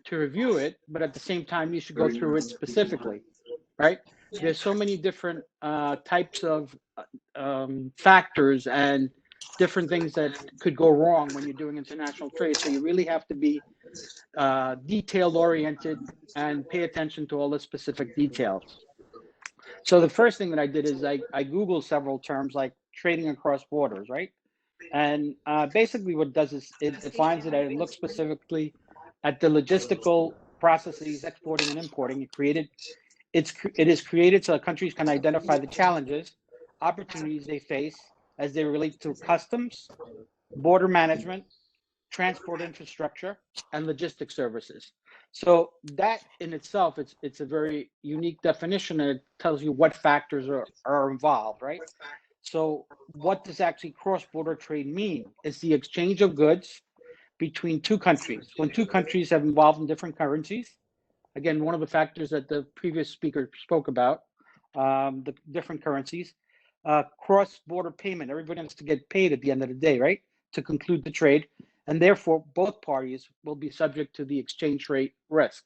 to review it, but at the same time, you should go through it specifically, right? There's so many different types of factors and different things that could go wrong when you're doing international trade. So you really have to be detail oriented and pay attention to all the specific details. So the first thing that I did is I Googled several terms like trading across borders, right? And basically what it does is it defines it and looks specifically at the logistical processes, exporting and importing. It is created so that countries can identify the challenges, opportunities they face as they relate to customs, border management, transport infrastructure, and logistics services. So that in itself, it's a very unique definition, and it tells you what factors are involved, right? So what does actually cross-border trade mean? It's the exchange of goods between two countries. When two countries have involved in different currencies, again, one of the factors that the previous speaker spoke about, the different currencies, cross-border payment, everybody has to get paid at the end of the day, right? To conclude the trade. And therefore, both parties will be subject to the exchange rate risk.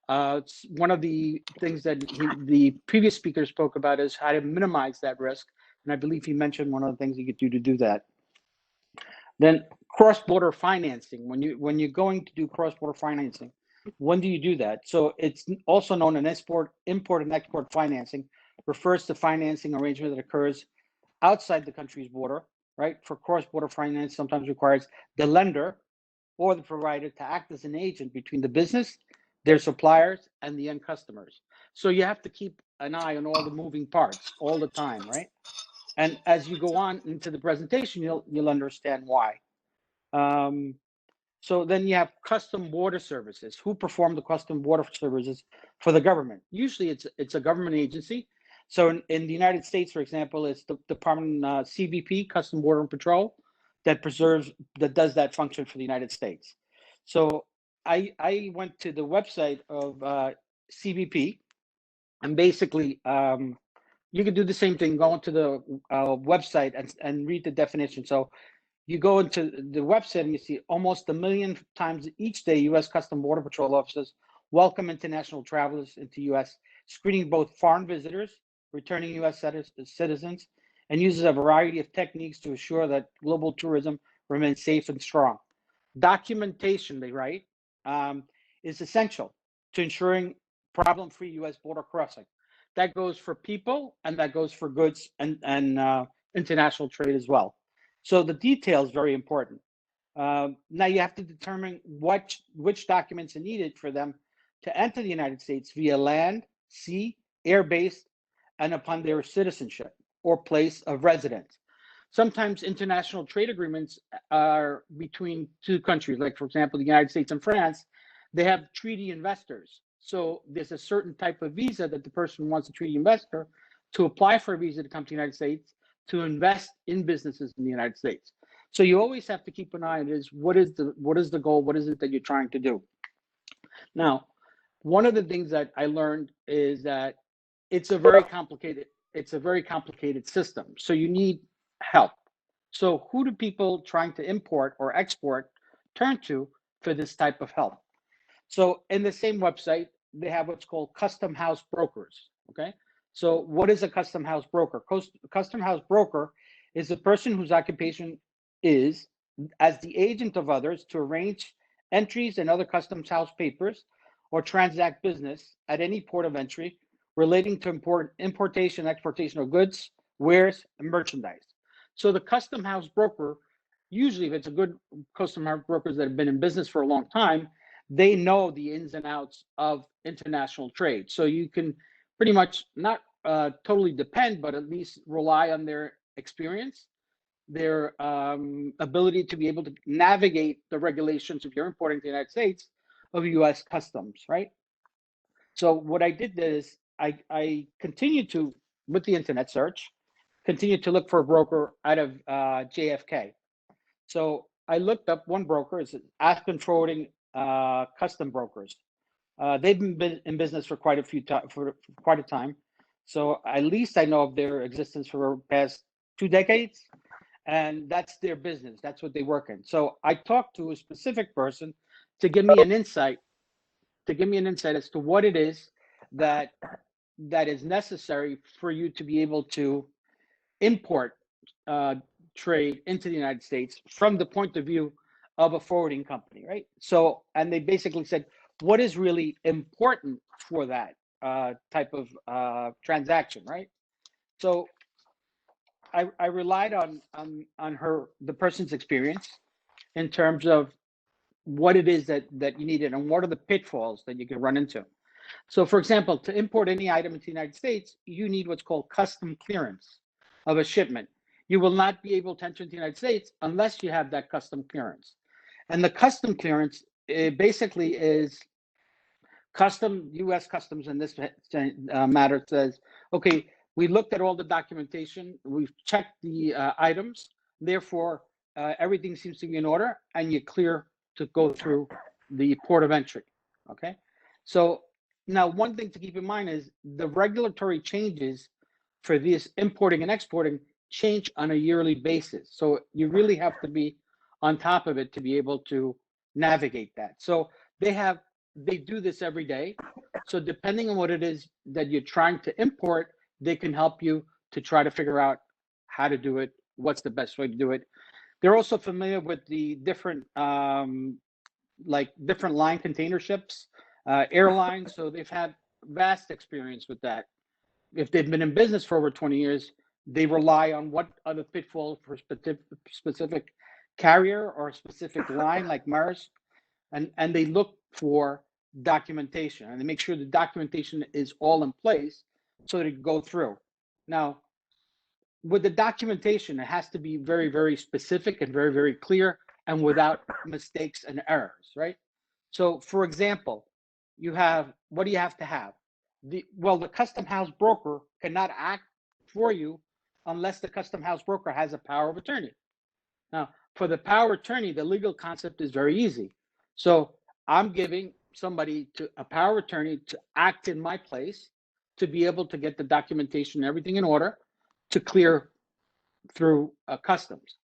It's one of the things that the previous speaker spoke about is how to minimize that risk And I believe he mentioned one of the things you could do to do that. Then cross-border financing. When you're going to do cross-border financing, when do you do that? So it's also known as import and export financing, refers to financing arrangement that occurs outside the country's border, right? For cross-border finance, sometimes requires the lender or the provider to act as an agent between the business, their suppliers, and the end customers. So you have to keep an eye on all the moving parts all the time, right? And as you go on into the presentation, you'll understand why. So then you have custom border services. Who perform the custom border services for the government? Usually it's a government agency. So in the United States, for example, it's the Department CBP, Custom Border and Patrol, that does that function for the United States. So I went to the website of CBP, and basically you can do the same thing, go into the website and read the definition. So you go into the website and you see almost 1 million times each day, U.S. Custom Border Patrol officers welcome international travelers into U.S., screening both foreign visitors, returning U.S. citizens, and uses a variety of techniques to assure that global tourism remains safe and strong. Documentation, they write, is essential to ensuring problem-free U.S. border crossing. That goes for people, and that goes for goods and international trade as well. So the detail is very important. Now you have to determine which documents are needed for them to enter the United States via land, sea, air-based, and upon their citizenship or place of residence. Sometimes international trade agreements are between two countries, like for example, the United States and France. They have treaty investors. So there's a certain type of visa that the person wants a treaty investor to apply for a visa to come to the United States to invest in businesses in the United States. So you always have to keep an eye on is what is the goal? What is it that you're trying to do? Now, one of the things that I learned is that it's a very complicated system. So you need help. So who do people trying to import or export turn to for this type of help? So in the same website, they have what's called custom house brokers. Okay. So what is a custom house broker? Custom house broker is a person whose occupation is as the agent of others to arrange entries and other customs house papers or transact business at any port of entry relating to importation, exportation of goods, wares, and merchandise. So the custom house broker, usually if it's a good custom house brokers that have been in business for a long time, they know the ins and outs of international trade. So you can pretty much not totally depend, but at least rely on their experience, their ability to be able to navigate the regulations if you're importing to the United States of U.S. customs, right? So what I did is I continued to, with the internet search, continue to look for a broker out of JFK. So I looked up one broker, it's Aspen Forwarding Custom Brokers. They've been in business for quite a time. So at least I know of their existence for the past 2 decades, and that's their business. That's what they work in. So I talked to a specific person to give me an insight, as to what it is that is necessary for you to be able to import trade into the United States from the point of view of a forwarding company, right? So, and they basically said, what is really important for that type of transaction, right? So I relied on the person's experience in terms of what it is that you needed and what are the pitfalls that you can run into. So for example, to import any item into the United States, you need what's called custom clearance of a shipment. You will not be able to enter into the United States unless you have that custom clearance. And the custom clearance basically is U.S. Customs in this matter says, okay, we looked at all the documentation, we've checked the items, therefore everything seems to be in order, and you're clear to go through the port of entry, okay? So now one thing to keep in mind is the regulatory changes for this importing and exporting change on a yearly basis. So you really have to be on top of it to be able to navigate that. So they do this every day. So depending on what it is that you're trying to import, they can help you to try to figure out how to do it, what's the best way to do it. They're also familiar with the different, like different line container ships, airlines. So they've had vast experience with that. If they've been in business for over 20 years, they rely on what are the pitfalls for specific carrier or specific line like Mars, and they look for documentation and they make sure the documentation is all in place so that it can go through. Now, with the documentation, it has to be very, very specific and very, very clear and without mistakes and errors, right? So, for example, you have, what do you have to have? The custom house broker cannot act for you unless the custom house broker has a power of attorney. Now, for the power of attorney, the legal concept is very easy. So I'm giving somebody to a power of attorney to act in my place, to be able to get the documentation and everything in order to clear through customs.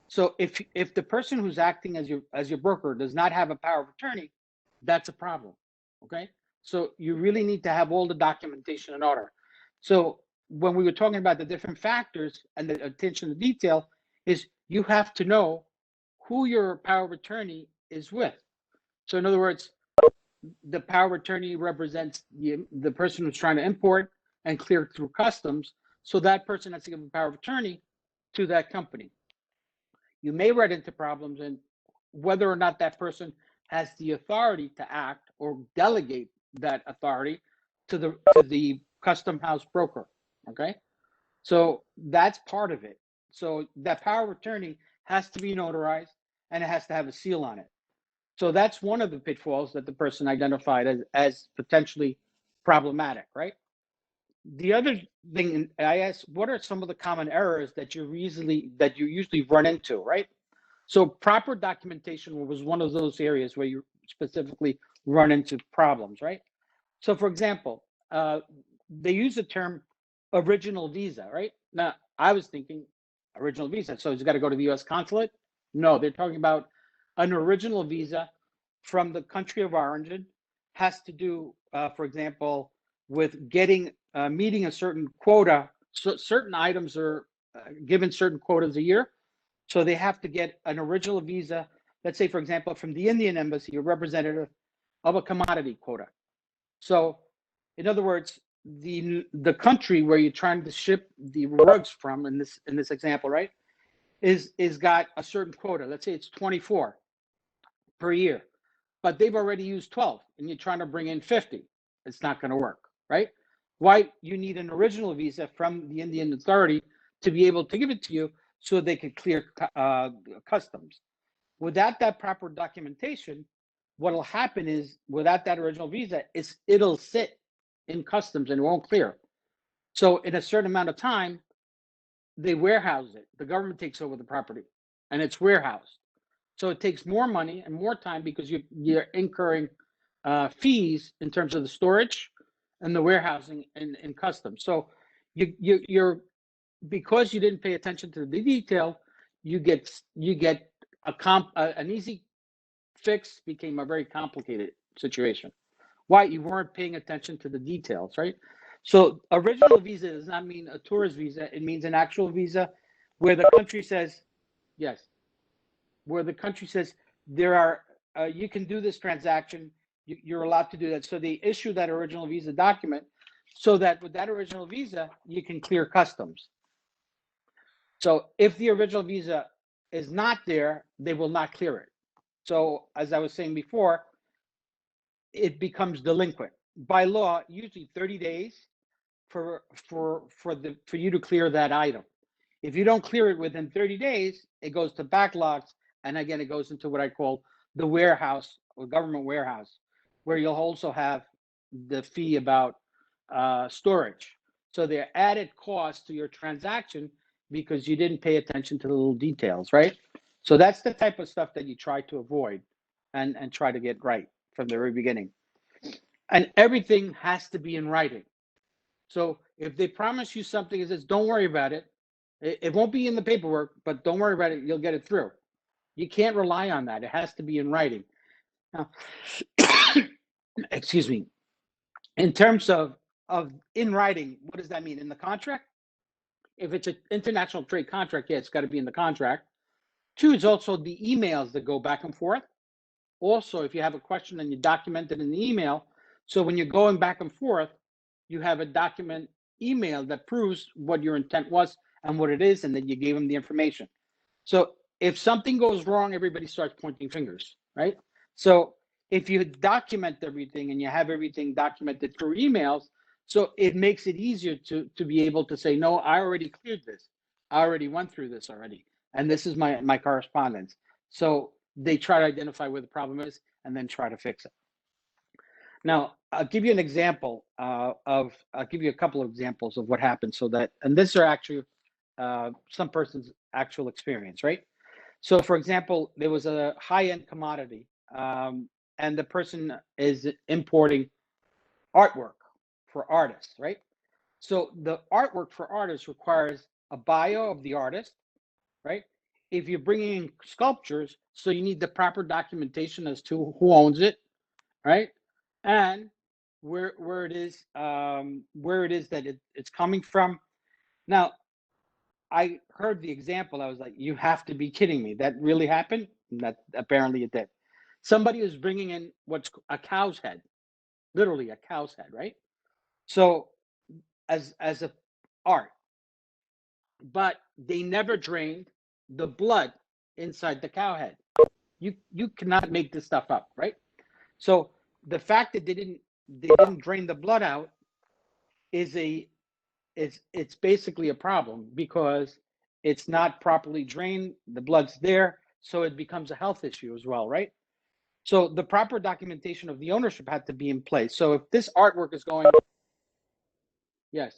So if the person who's acting as your broker does not have a power of attorney, that's a problem. Okay, so you really need to have all the documentation in order. So when we were talking about the different factors and the attention to detail, is you have to know who your power of attorney is with. So in other words, the power of attorney represents the person who's trying to import and clear through customs. So that person has to give a power of attorney to that company. You may run into problems in whether or not that person has the authority to act or delegate that authority to the custom house broker. Okay, so that's part of it. So that power of attorney has to be notarized and it has to have a seal on it. So that's one of the pitfalls that the person identified as potentially problematic, right? The other thing I asked, what are some of the common errors that you usually run into, right? So proper documentation was one of those areas where you specifically run into problems, right? So for example, they use the term original visa, right? Now, I was thinking original visa, so it's got to go to the US consulate? No, they're talking about an original visa from the country of origin, has to do, for example, with getting, meeting a certain quota. So certain items are given certain quotas a year. So they have to get an original visa, let's say, for example, from the Indian embassy, a representative of a commodity quota. So in other words, the country where you're trying to ship the rugs from in this example, right, is got a certain quota. Let's say it's 24 per year, but they've already used 12 and you're trying to bring in 50. It's not going to work, right? Why you need an original visa from the Indian authority to be able to give it to you so they can clear customs. Without that proper documentation, what will happen is without that original visa, it'll sit in customs and it won't clear. So in a certain amount of time, they warehouse it. The government takes over the property and it's warehoused. So it takes more money and more time because you're incurring fees in terms of the storage and the warehousing and customs. So you're because you didn't pay attention to the detail, you get an easy fix became a very complicated situation. Why? You weren't paying attention to the details, right? So original visa does not mean a tourist visa. It means an actual visa where the country says, yes, where the country says there are, you can do this transaction, you're allowed to do that. So they issue that original visa document so that with that original visa, you can clear customs. So if the original visa is not there, they will not clear it. So as I was saying before, it becomes delinquent. By law, usually 30 days for you to clear that item. If you don't clear it within 30 days, it goes to backlogs. And again, it goes into what I call the warehouse or government warehouse, where you'll also have the fee about storage. So there are added costs to your transaction because you didn't pay attention to the little details, right? So that's the type of stuff that you try to avoid and try to get right from the very beginning. And everything has to be in writing. So if they promise you something, it says, don't worry about it. It won't be in the paperwork, but don't worry about it. You'll get it through. You can't rely on that. It has to be in writing. Now, excuse me. In terms of in writing, what does that mean? In the contract? if it's an international trade contract, yeah, it's got to be in the contract. 2 is also the emails that go back and forth. Also, if you have a question and you document it in the email, so when you're going back and forth, you have a document email that proves what your intent was and what it is, and then you gave them the information. So if something goes wrong, everybody starts pointing fingers, right? So if you document everything and you have everything documented through emails, so it makes it easier to be able to say, no, I already cleared this. I already went through this already. And this is my correspondence. So they try to identify where the problem is and then try to fix it. Now, I'll give you an example I'll give you a couple of examples of what happened so that, and this are actually some person's actual experience, right? So for example, there was a high-end commodity and the person is importing artwork for artists, right? So the artwork for artists requires a bio of the artist, right? If you're bringing in sculptures, so you need the proper documentation as to who owns it, right? And where it is that it's coming from. Now, I heard the example. I was like, you have to be kidding me. That really happened? And that apparently it did. Somebody was bringing in what's a cow's head, literally a cow's head, right? So as a art, but they never drained the blood inside the cow head. You cannot make this stuff up, right? So the fact that they didn't drain the blood out is it's basically a problem because it's not properly drained. The blood's there, so it becomes a health issue as well, right? So the proper documentation of the ownership had to be in place. So if this artwork is going, yes,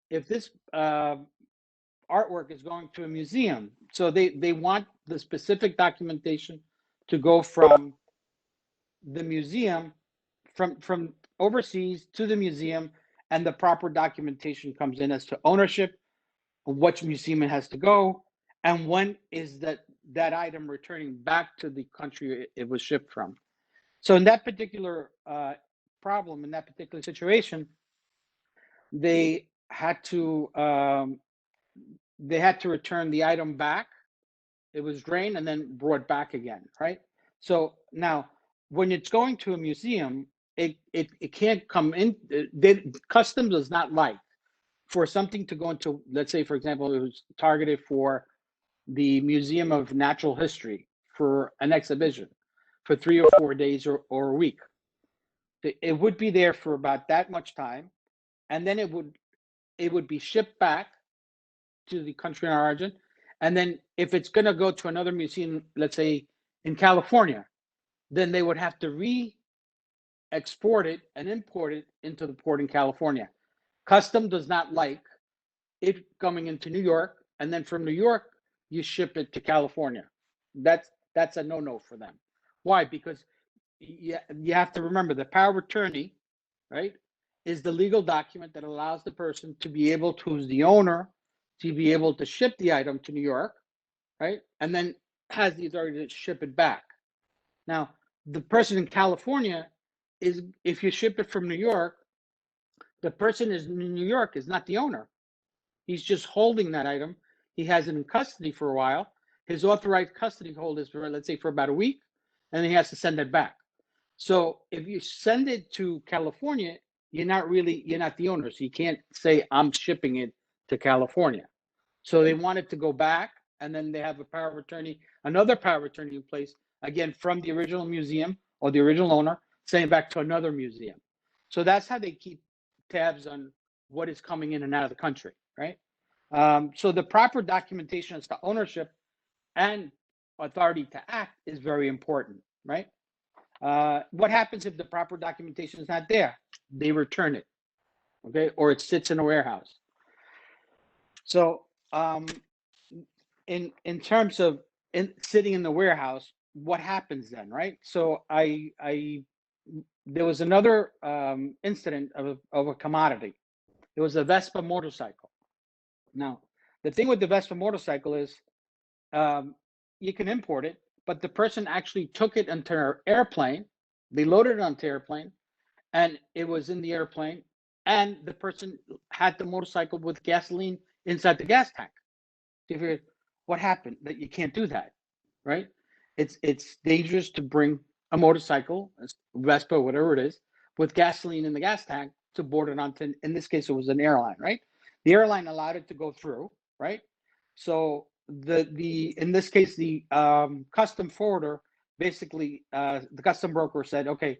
if this artwork is going to a museum, so they want the specific documentation to go from the museum, from overseas to the museum, and the proper documentation comes in as to ownership, which museum it has to go, and when is that item returning back to the country it was shipped from. So in that particular problem, in that particular situation, they had to return the item back. It was drained and then brought back again, right? So now, when it's going to a museum, it can't come in. Customs does not like for something to go into, let's say, for example, it was targeted for the Museum of Natural History for an exhibition for 3 or 4 days or a week. It would be there for about that much time, and then it would be shipped back to the country of origin. And then if it's going to go to another museum, let's say in California, then they would have to re-export it and import it into the port in California. Custom does not like it coming into New York, and then from New York, you ship it to California. That's a no-no for them. Why? Because you have to remember the power of attorney, right, is the legal document that allows the person to be able to, who's the owner, to be able to ship the item to New York, right? And then has the authority to ship it back. Now, the person in California is, if you ship it from New York, the person is in New York is not the owner. He's just holding that item. He has it in custody for a while. His authorized custody hold is for, let's say, for about a week, and then he has to send it back. So if you send it to California, you're not the owner. So you can't say, I'm shipping it to California. So they want it to go back, and then they have a power of attorney, another power of attorney in place, again, from the original museum or the original owner, sending back to another museum. So that's how they keep tabs on what is coming in and out of the country, right? So the proper documentation as to ownership and authority to act is very important, right? What happens if the proper documentation is not there? They return it, okay? Or it sits in a warehouse. So in terms of sitting in the warehouse, what happens then, right? So there was another incident of a commodity. It was a Vespa motorcycle. Now, the thing with the Vespa motorcycle is you can import it, but the person actually took it into an airplane. They loaded it onto airplane, and it was in the airplane, and the person had the motorcycle with gasoline inside the gas tank. So you figure, what happened? That you can't do that, right? It's dangerous to bring a motorcycle, a Vespa, whatever it is, with gasoline in the gas tank to board it onto. In this case, it was an airline, right? The airline allowed it to go through, right? So the in this case, the custom forwarder basically, the custom broker said, okay,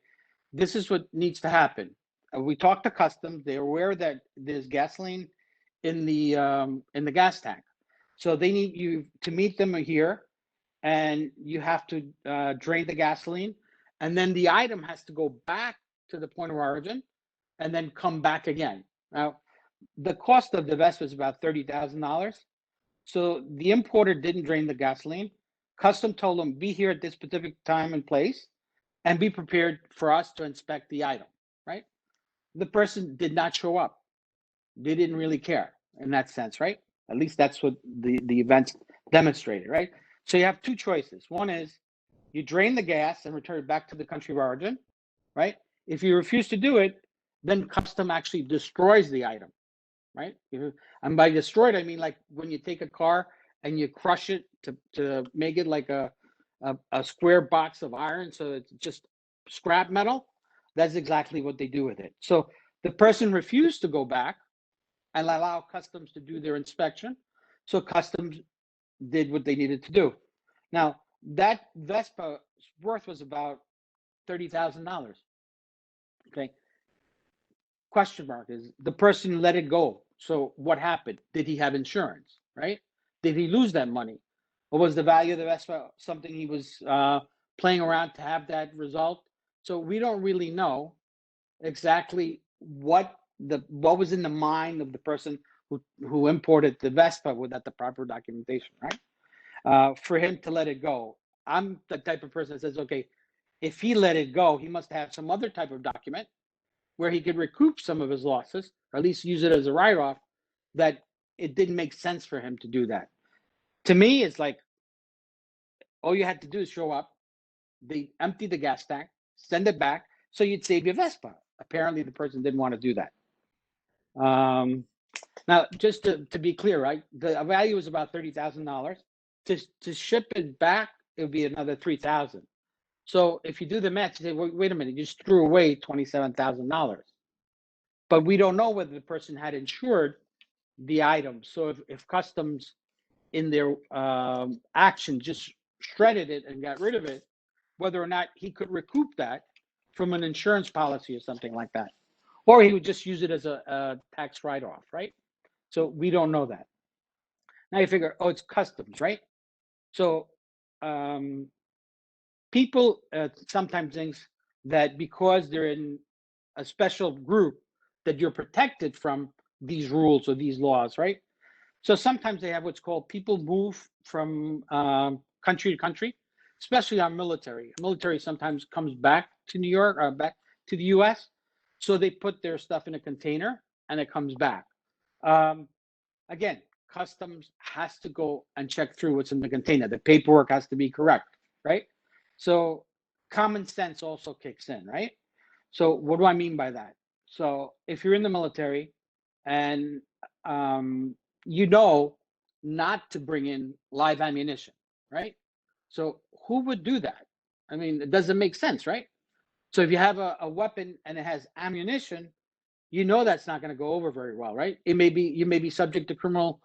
this is what needs to happen. We talked to customs; they're aware that there's gasoline in the gas tank, so they need you to meet them here, and you have to drain the gasoline, and then the item has to go back to the point of origin, and then come back again. Now, the cost of the Vespa is about $30,000. So the importer didn't drain the gasoline. Custom told them, be here at this specific time and place, and be prepared for us to inspect the item, right? The person did not show up. They didn't really care in that sense, right? At least that's what the events demonstrated, right? So you have two choices. One is you drain the gas and return it back to the country of origin, right? If you refuse to do it, then custom actually destroys the item, right? And by destroyed, I mean like when you take a car and you crush it to make it like a square box of iron, so it's just scrap metal. That's exactly what they do with it. So the person refused to go back and allow customs to do their inspection. So customs did what they needed to do. Now, that Vespa worth was about $30,000. Okay. Question mark is the person let it go. So what happened? Did he have insurance, right? Did he lose that money? Or was the value of the Vespa something he was playing around to have that result? So we don't really know exactly what was in the mind of the person who imported the Vespa without the proper documentation, right? For him to let it go, I'm the type of person that says, okay, if he let it go, he must have some other type of document where he could recoup some of his losses, or at least use it as a write-off, that it didn't make sense for him to do that. To me, it's like, all you had to do is show up, they empty the gas tank, send it back, so you'd save your Vespa. Apparently, the person didn't want to do that. Now, just to be clear, right, the value is about $30,000. To ship it back, it would be another $3,000. So if you do the math, you say, wait a minute, you just threw away $27,000. But we don't know whether the person had insured the item. So if customs in their action just shredded it and got rid of it, whether or not he could recoup that from an insurance policy or something like that. Or he would just use it as a tax write-off, right? So we don't know that. Now you figure, oh, it's customs, right? So people sometimes think that because they're in a special group that you're protected from these rules or these laws, right? So sometimes they have what's called people move from country to country, especially our military. Military sometimes comes back to New York or back to the US. So they put their stuff in a container and it comes back. Again, customs has to go and check through what's in the container. The paperwork has to be correct, right? So common sense also kicks in, right? So what do I mean by that? So if you're in the military and you know not to bring in live ammunition, right? So who would do that? I mean, it doesn't make sense, right? So if you have a weapon and it has ammunition, you know that's not going to go over very well, right? You may be subject to criminal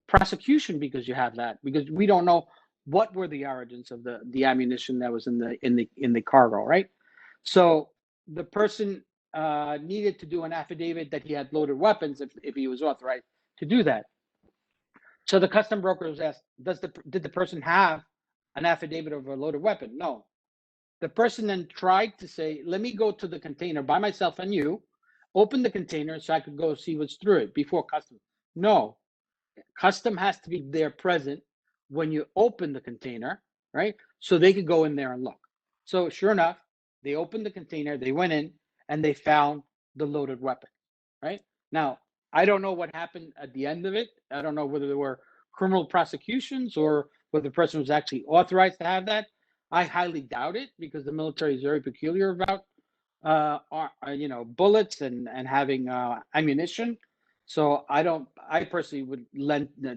prosecution because you have that, because we don't know what were the origins of the ammunition that was in the cargo, right? So the person needed to do an affidavit that he had loaded weapons if he was authorized to do that. So the custom broker was asked, did the person have an affidavit of a loaded weapon? No. The person then tried to say, let me go to the container by myself and you, open the container so I could go see what's through it before custom. No, custom has to be there present when you open the container, right? So they could go in there and look. So sure enough, they opened the container, they went in and they found the loaded weapon, right? Now, I don't know what happened at the end of it. I don't know whether there were criminal prosecutions or whether the person was actually authorized to have that. I highly doubt it because the military is very peculiar about bullets and having ammunition. So I personally would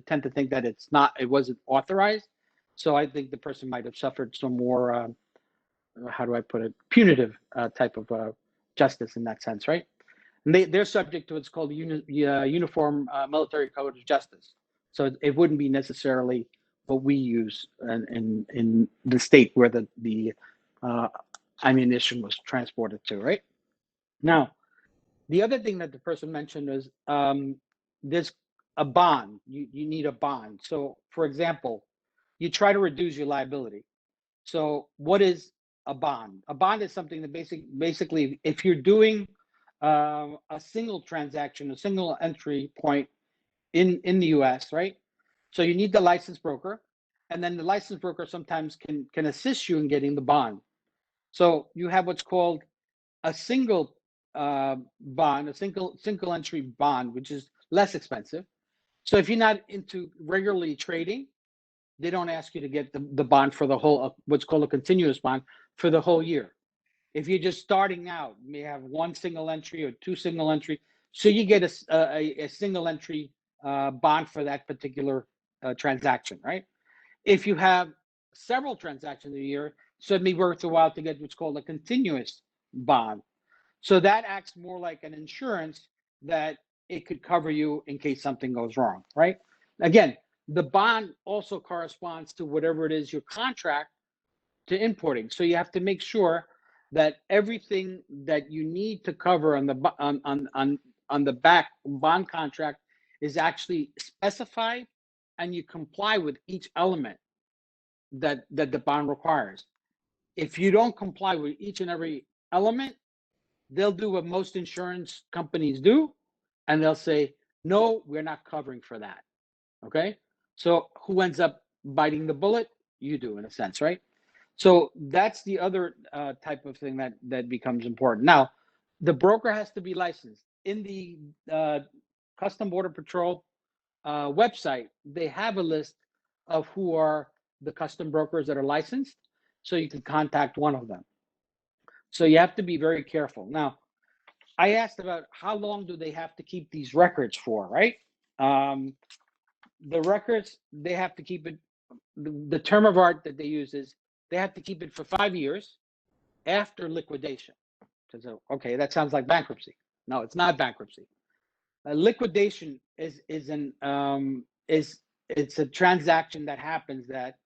tend to think that it wasn't authorized. So I think the person might have suffered some more, how do I put it, punitive type of justice in that sense, right? And they're subject to what's called the Uniform Military Code of Justice. So it wouldn't be necessarily what we use in the state where the ammunition was transported to, right? Now, the other thing that the person mentioned is there's a bond. You need a bond. So, for example, you try to reduce your liability. So, what is a bond? A bond is something that basically, if you're doing a single transaction, a single entry point in the U.S., right? So you need the licensed broker, and then the licensed broker sometimes can assist you in getting the bond. So you have what's called a single bond, a single entry bond, which is less expensive. So if you're not into regularly trading, they don't ask you to get the bond for the whole, what's called a continuous bond for the whole year. If you're just starting out, you may have one single entry or two single entry. So you get a single entry bond for that particular transaction, right? If you have several transactions a year, so it may be worth a while to get what's called a continuous bond. So that acts more like an insurance that it could cover you in case something goes wrong, right? Again, the bond also corresponds to whatever it is your contract to importing. So you have to make sure that everything that you need to cover on the back bond contract is actually specified, and you comply with each element that the bond requires. If you don't comply with each and every element, they'll do what most insurance companies do, and they'll say, no, we're not covering for that. Okay. So who ends up biting the bullet? You do, in a sense, right? So that's the other type of thing that becomes important. Now, the broker has to be licensed. In the Custom Border Patrol website, they have a list of who are the custom brokers that are licensed, so you can contact one of them. So you have to be very careful. Now, I asked about how long do they have to keep these records for, right? The records, they have to keep it, the term of art that they use is they have to keep it for 5 years after liquidation. So, okay, that sounds like bankruptcy. No, it's not bankruptcy. Liquidation is it's a transaction that happens that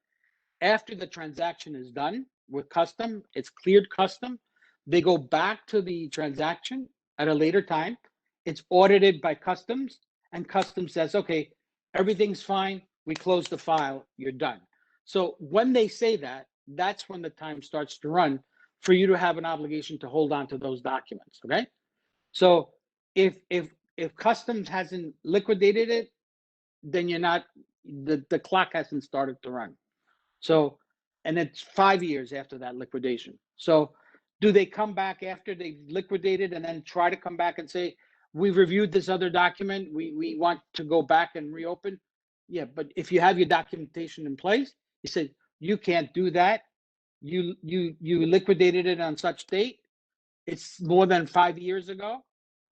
after the transaction is done with custom, it's cleared custom. They go back to the transaction at a later time. It's audited by customs, and customs says, okay, everything's fine. We close the file. You're done. So when they say that, that's when the time starts to run for you to have an obligation to hold on to those documents. Okay. So if customs hasn't liquidated it, then you're not, the clock hasn't started to run. So, and it's 5 years after that liquidation. So do they come back after they've liquidated and then try to come back and say, we've reviewed this other document, we want to go back and reopen? Yeah, but if you have your documentation in place, you say, you can't do that. You liquidated it on such date. It's more than 5 years ago.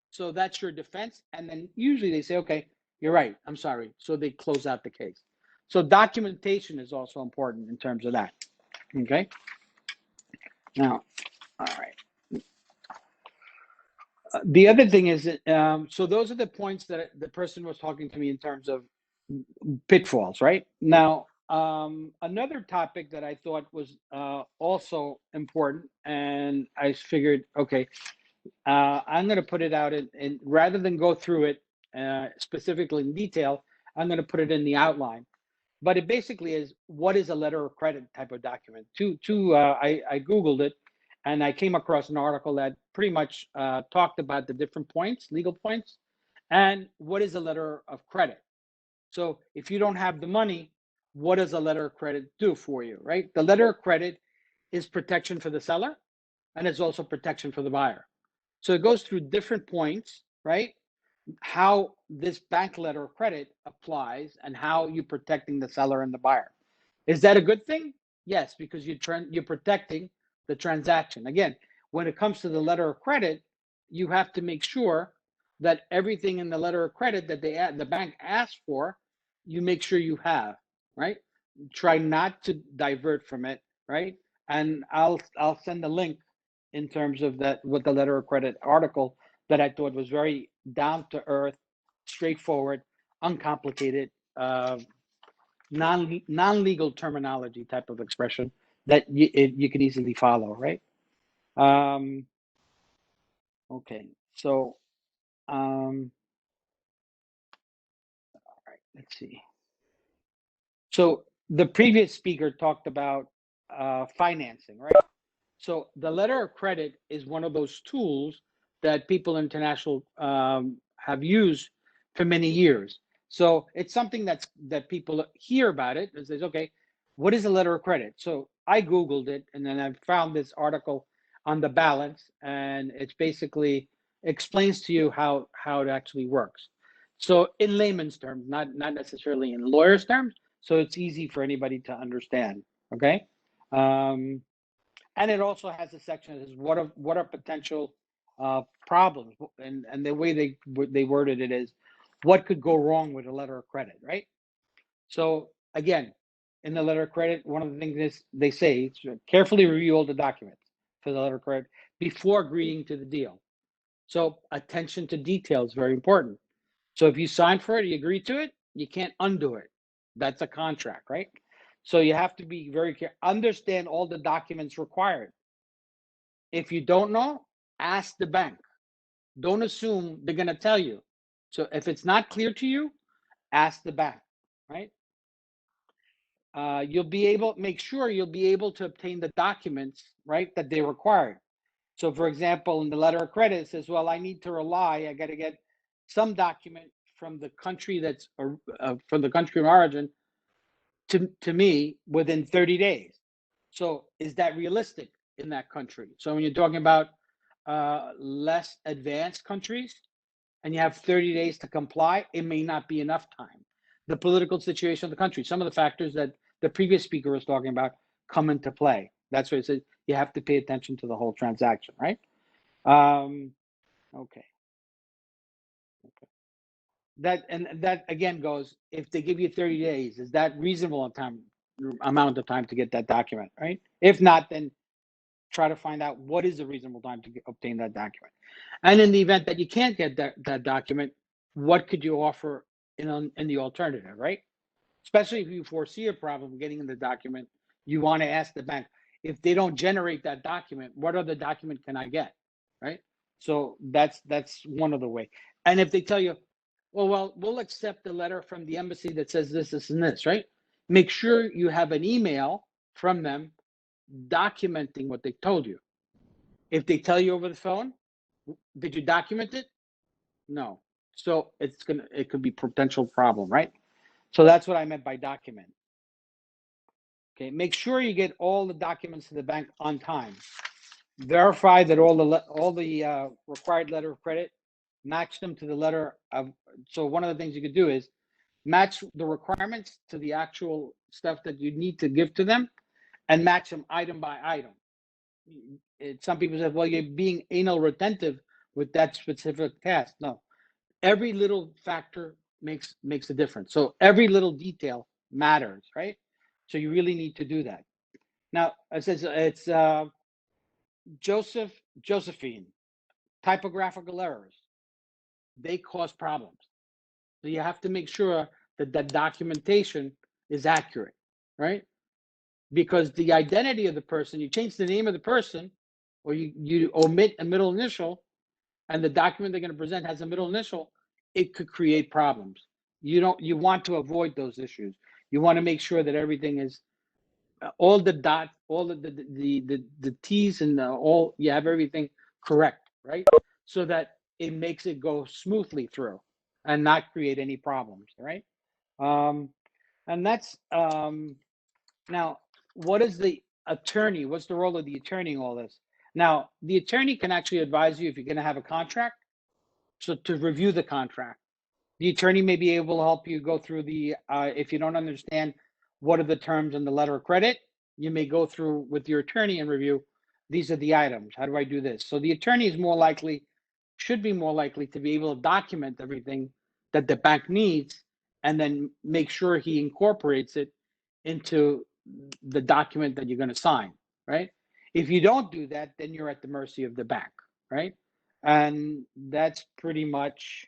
So that's your defense. And then usually they say, okay, you're right, I'm sorry. So they close out the case. So documentation is also important in terms of that. Okay. Now, all right. The other thing is, so those are the points that the person was talking to me in terms of pitfalls, right? Now, another topic that I thought was also important, and I figured, okay, I'm going to put it out in rather than go through it specifically in detail, I'm going to put it in the outline. But it basically is, what is a letter of credit type of document? I Googled it, and I came across an article that pretty much talked about the different points, legal points, and what is a letter of credit. So if you don't have the money, what does a letter of credit do for you, right? The letter of credit is protection for the seller, and it's also protection for the buyer. So it goes through different points, right? How this bank letter of credit applies and how you're protecting the seller and the buyer. Is that a good thing? Yes, because you're protecting the transaction. Again, when it comes to the letter of credit, you have to make sure that everything in the letter of credit that the bank asks for, you make sure you have, right? Try not to divert from it, right? And I'll send a link in terms of that with the letter of credit article that I thought was very down to earth, straightforward, uncomplicated, non-legal terminology type of expression that you can easily follow, right? Okay, so all right, let's see. So the previous speaker talked about financing, right? So the letter of credit is one of those tools that people international have used for many years. So it's something that people hear about it and says, okay, what is a letter of credit? So I Googled it and then I found this article on the balance, and it's basically explains to you how it actually works. So in layman's terms, not necessarily in lawyer's terms, so it's easy for anybody to understand. Okay. And it also has a section that says what are potential problems, and the way they worded it is what could go wrong with a letter of credit, right? So again, in the letter of credit, one of the things is they say carefully review all the documents for the letter of credit before agreeing to the deal. So attention to detail is very important. So if you sign for it, you agree to it, you can't undo it. That's a contract, right? So you have to be very careful. Understand all the documents required. If you don't know, ask the bank. Don't assume they're going to tell you. So if it's not clear to you, ask the bank, right? Make sure you'll be able to obtain the documents, right, that they required. So for example, in the letter of credit, it says, well, I got to get some document from the country from the country of origin to me within 30 days. So is that realistic in that country? So when you're talking about less advanced countries and you have 30 days to comply, it may not be enough time. The political situation of the country, some of the factors that the previous speaker was talking about come into play. That's why it says you have to pay attention to the whole transaction, right? Okay. That again goes, if they give you 30 days, is that reasonable amount of time to get that document, right? If not, then try to find out what is a reasonable time to obtain that document. And in the event that you can't get that document, what could you offer in the alternative, right? Especially if you foresee a problem getting the document, you want to ask the bank, if they don't generate that document, what other document can I get, right? So that's one of the way. And if they tell you, well, we'll accept the letter from the embassy that says this, this, and this, right? Make sure you have an email from them documenting what they told you. If they tell you over the phone, did you document it? No. So it could be potential problem, right? So that's what I meant by document. Okay, make sure you get all the documents to the bank on time. Verify that all the required letter of credit, match them to the letter of. So one of the things you could do is match the requirements to the actual stuff that you need to give to them, and match them item by item. Some people say, well, you're being anal retentive with that specific task. No, every little factor makes a difference. So every little detail matters, right? So you really need to do that. Now, it says it's Josephine, typographical errors. They cause problems. So you have to make sure that the documentation is accurate, right? Because the identity of the person, you change the name of the person, or you omit a middle initial, and the document they're going to present has a middle initial, it could create problems. You want to avoid those issues. You want to make sure that everything is all the dots, all the T's and all, you have everything correct, right? So that it makes it go smoothly through and not create any problems, right? And that's now, what is the attorney? What's the role of the attorney in all this? Now, the attorney can actually advise you if you're going to have a contract. So to review the contract, the attorney may be able to help you go through if you don't understand what are the terms in the letter of credit, you may go through with your attorney and review these are the items. How do I do this? So the attorney is more likely, should be more likely to be able to document everything that the bank needs and then make sure he incorporates it into the document that you're going to sign, right? If you don't do that, then you're at the mercy of the bank, right? And that's pretty much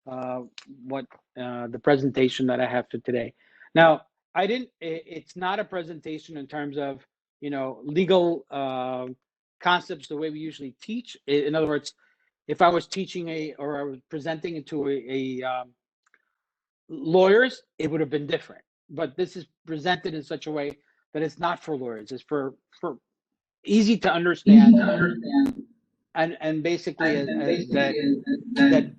what the presentation that I have for today. Now, it's not a presentation in terms of, legal concepts the way we usually teach. In other words, if I was teaching or I was presenting it to lawyers, it would have been different. But this is presented in such a way that it's not for lawyers. It's for easy to understand, and basically that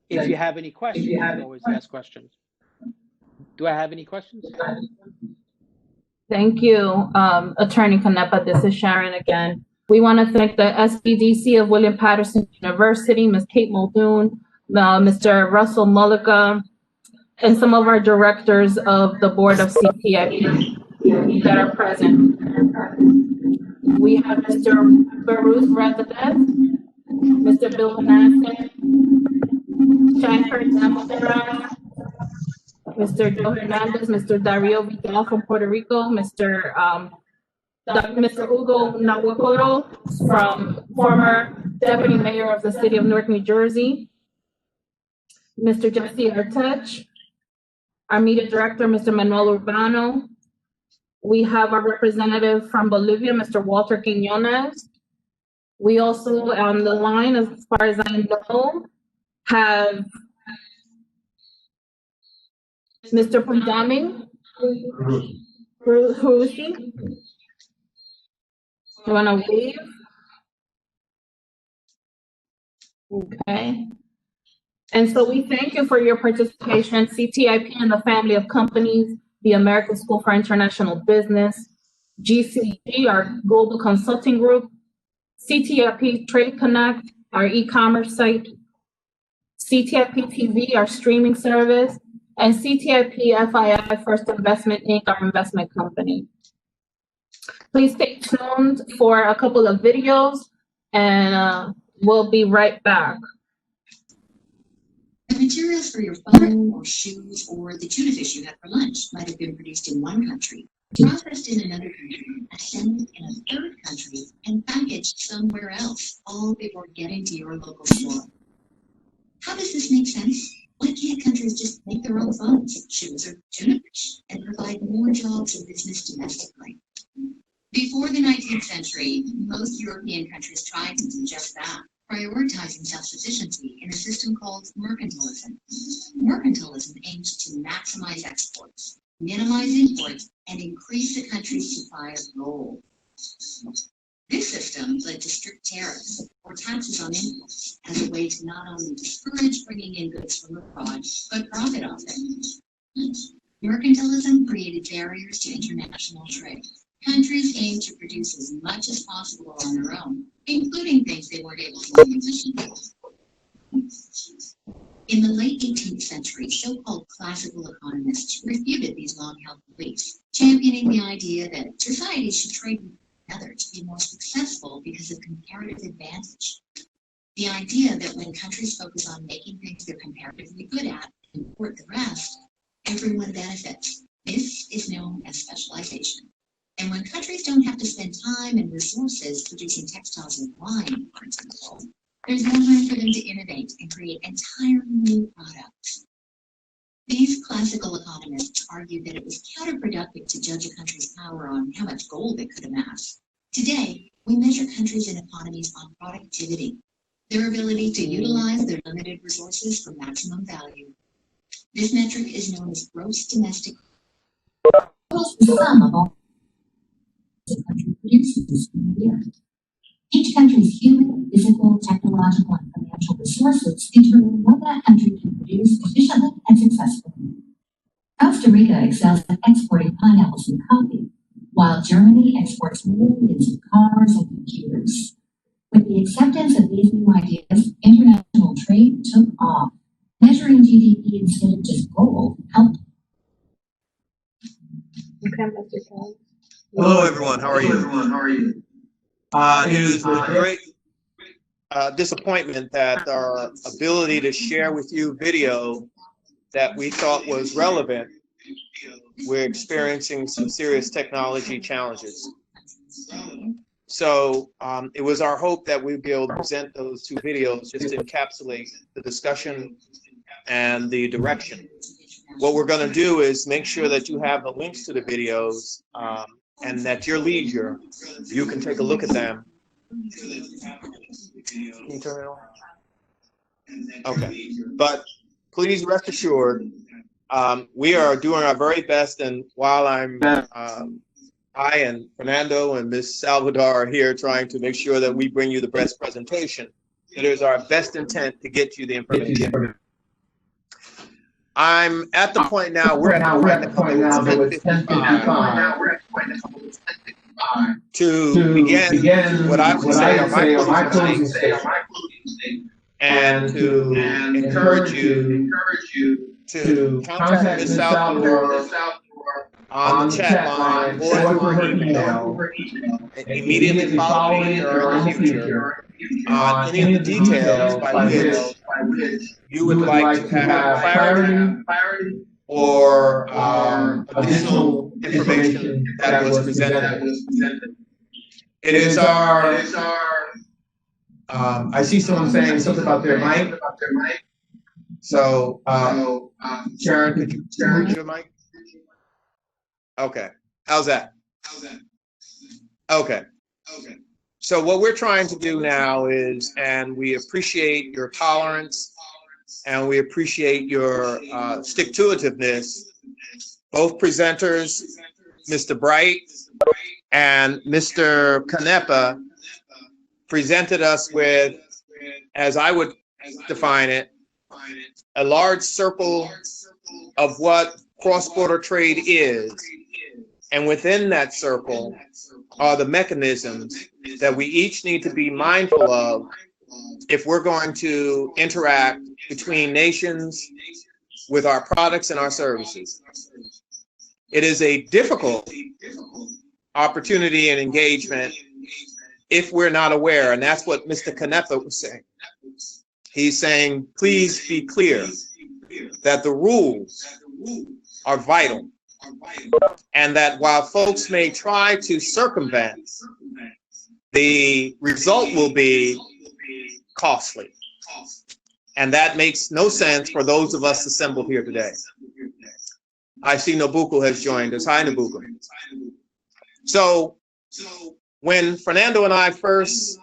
if you have any questions, you can always ask questions. Do I have any questions? Thank you, Attorney Canepa. This is Sharon again. We want to thank the SBDC of William Patterson University, Ms. Kate Muldoon, Mr. Russell Mullica, and some of our directors of the board of CTIP that are present. We have Mr. Baruch Rezadev, Mr. Bill Manasseh, Shanker Zamodera, Mr. Joe Hernandez, Mr. Dario Vidal from Puerto Rico, Mr. Hugo Nawakoro, from former Deputy Mayor of the City of Newark, New Jersey, Mr. Jesse Artech, our media director, Mr. Manuel Urbano. We have our representative from Bolivia, Mr. Walter Quiñones. We also, on the line, as far as I know, have Mr. Pundami Hurusi. You want to wave? Okay. And so we thank you for your participation. CTIP and the family of companies, the American School for International Business, GCG, our global consulting group, CTIP Trade Connect, our e-commerce site, CTIP TV, our streaming service, and CTIP FII First Investment Inc., our investment company. Please stay tuned for a couple of videos, and we'll be right back. The materials for your phone or shoes or the tuna fish you had for lunch might have been produced in one country, processed in another country, assembled in a third country, and packaged somewhere else, all before getting to your local store. How does this make sense? Why can't countries just make their own phones, shoes, or tuna fish and provide more jobs and business domestically? Before the 19th century, most European countries tried to do just that, prioritizing self-sufficiency in a system called mercantilism. Mercantilism aimed to maximize exports, minimize imports, and increase the country's supply of gold. This system led to strict tariffs or taxes on imports as a way to not only discourage bringing in goods from abroad, but profit off them. Mercantilism created barriers to international trade. Countries aimed to produce as much as possible on their own, including things they weren't able to make efficiently. In the late 18th century, so-called classical economists refuted these long-held beliefs, championing the idea that societies should trade with each other to be more successful because of comparative advantage. The idea that when countries focus on making things they're comparatively good at and import the rest, everyone benefits. This is known as specialization. And when countries don't have to spend time and resources producing textiles and wine, for example, there's more room for them to innovate and create entirely new products. These classical economists argued that it was counterproductive to judge a country's power on how much gold it could amass. Today, we measure countries and economies on productivity, their ability to utilize their limited resources for maximum value. This metric is known as gross domestic. Country produces in a year. Each country's human, physical, technological, and financial resources determine what that country can produce efficiently and successfully. Costa Rica excels at exporting pineapples and coffee, while Germany exports millions of cars and computers. With the acceptance of these new ideas, international trade took off. Measuring GDP instead of just gold helped. Hello, everyone. How are you? It is with great disappointment that our ability to share with you video that we thought was relevant, we're experiencing some serious technology challenges. So it was our hope that we'd be able to present those two videos just to encapsulate the discussion and the direction. What we're going to do is make sure that you have the links to the videos and at your leisure, you can take a look at them. Can you turn it on? Okay, but please rest assured, we are doing our very best, and while I and Fernando and Ms. Salvador are here trying to make sure that we bring you the best presentation, it is our best intent to get you the information. I'm at the point now, we're at the point now that it's 10:55 to begin what I would say are my closing statement, and to encourage you to contact Ms. Salvador on the chat line or through her email immediately following or in the future on any of the details by which you would like to have clarity or additional information that was presented. It is our, I see someone saying something about their mic. So, Sharon, could you turn your mic? Okay, how's that? Okay. So what we're trying to do now is, and we appreciate your tolerance and we appreciate your stick-to-itiveness. Both presenters, Mr. Bright and Mr. Canepa, presented us with, as I would define it, a large circle of what cross-border trade is. And within that circle are the mechanisms that we each need to be mindful of if we're going to interact between nations with our products and our services. It is a difficult opportunity and engagement if we're not aware, and that's what Mr. Canepa was saying. He's saying, please be clear that the rules are vital, and that while folks may try to circumvent, the result will be costly. And that makes no sense for those of us assembled here today. I see Nabucco has joined us. Hi, Nabucco. So when Fernando and I first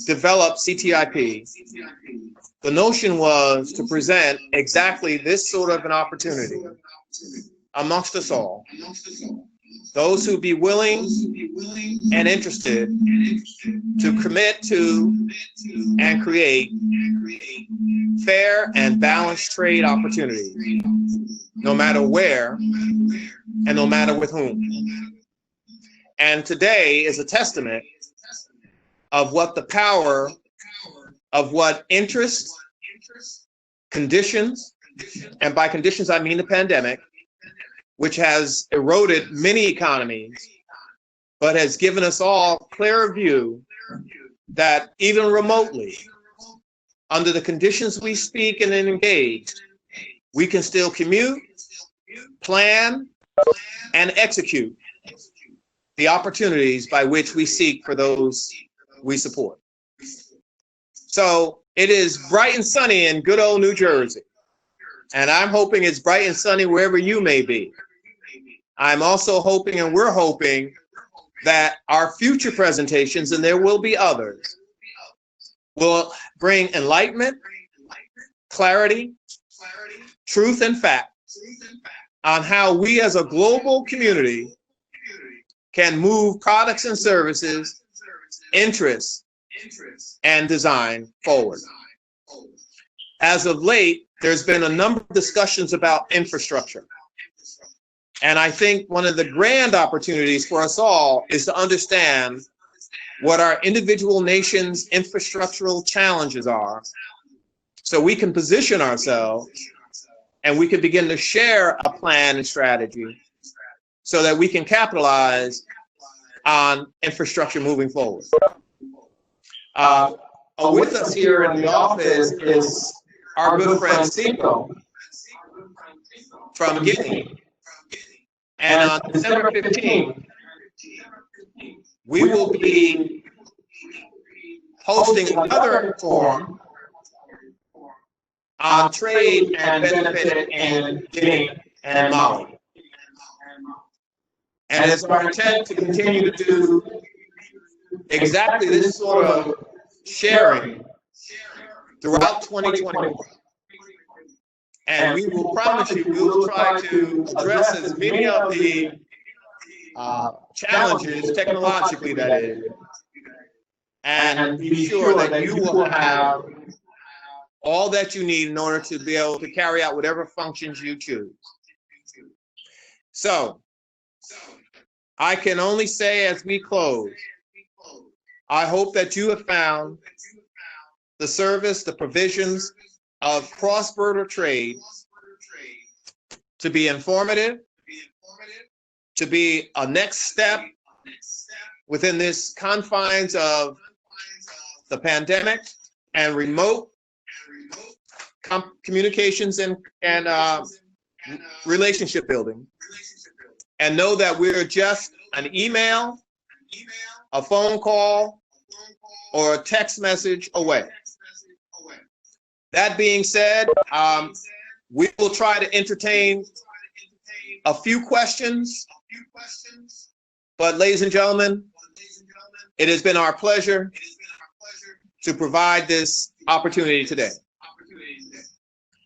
developed CTIP, the notion was to present exactly this sort of an opportunity amongst us all. Those who be willing and interested to commit to and create fair and balanced trade opportunities, no matter where and no matter with whom. And today is a testament of what the power of what interests, conditions, and by conditions I mean the pandemic, which has eroded many economies, but has given us all clearer view that even remotely, under the conditions we speak and engage, we can still commute, plan, and execute the opportunities by which we seek for those we support. So it is bright and sunny in good old New Jersey, and I'm hoping it's bright and sunny wherever you may be. I'm also hoping, and we're hoping, that our future presentations, and there will be others, will bring enlightenment, clarity, truth, and fact on how we as a global community can move products and services, interests, and design forward. As of late, there's been a number of discussions about infrastructure. And I think one of the grand opportunities for us all is to understand what our individual nations' infrastructural challenges are, so we can position ourselves and we can begin to share a plan and strategy so that we can capitalize on infrastructure moving forward. With us here in the office is our good friend Cico from Guinea. And on December 15th, we will be hosting another forum on trade and benefit in Guinea and Mali. And it's our intent to continue to do exactly this sort of sharing throughout 2021. And we will promise you, we will try to address as many of the challenges, technologically that is, and be sure that you will have all that you need in order to be able to carry out whatever functions you choose. So, I can only say as we close, I hope that you have found the service, the provisions of cross-border trade to be informative, to be a next step within this confines of the pandemic and remote communications and relationship building. And know that we're just an email, a phone call, or a text message away. That being said, we will try to entertain a few questions. But ladies and gentlemen, it has been our pleasure to provide this opportunity today.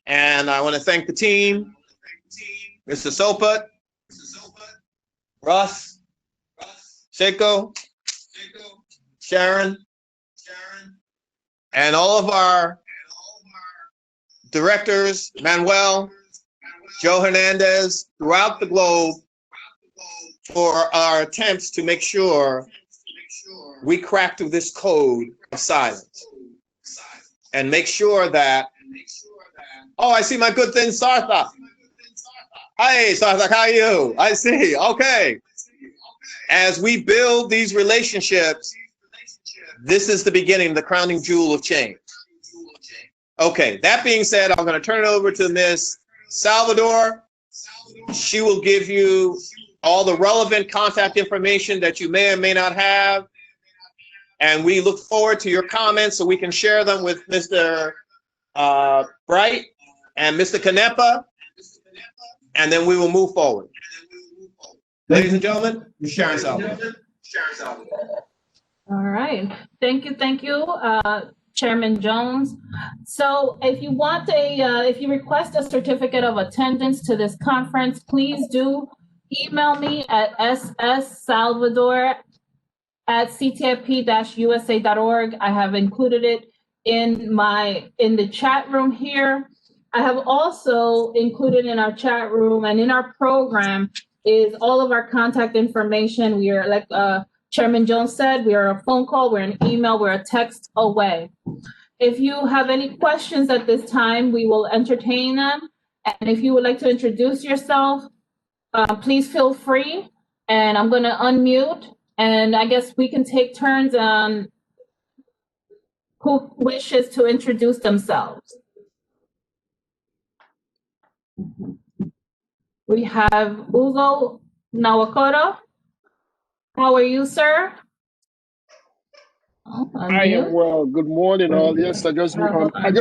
And I want to thank the team, Mr. Sopat, Russ, Seiko, Sharon, and all of our directors, Manuel, Joe Hernandez, throughout the globe for our attempts to make sure we crack through this code of silence and make sure that, oh, I see my good thing, Sarthak. Hi, Sarthak, how are you? I see, okay. As we build these relationships, this is the beginning, the crowning jewel of change. Okay, that being said, I'm going to turn it over to Ms. Salvador. She will give you all the relevant contact information that you may or may not have. And we look forward to your comments so we can share them with Mr. Bright and Mr. Canepa, and then we will move forward. Ladies and gentlemen, Sharon Salvador. All right. Thank you, Chairman Jones. So if you want if you request a certificate of attendance to this conference, please do email me at sssalvador@ctip-usa.org. I have included it in the chat room here. I have also included in our chat room and in our program is all of our contact information. We are, like Chairman Jones said, we are a phone call, we're an email, we're a text away. If you have any questions at this time, we will entertain them. And if you would like to introduce yourself, please feel free. And I'm going to unmute. And I guess we can take turns on who wishes to introduce themselves. We have Ugo Nawakoro. How are you, sir? Oh, I am well. Good morning, all. Yes, I just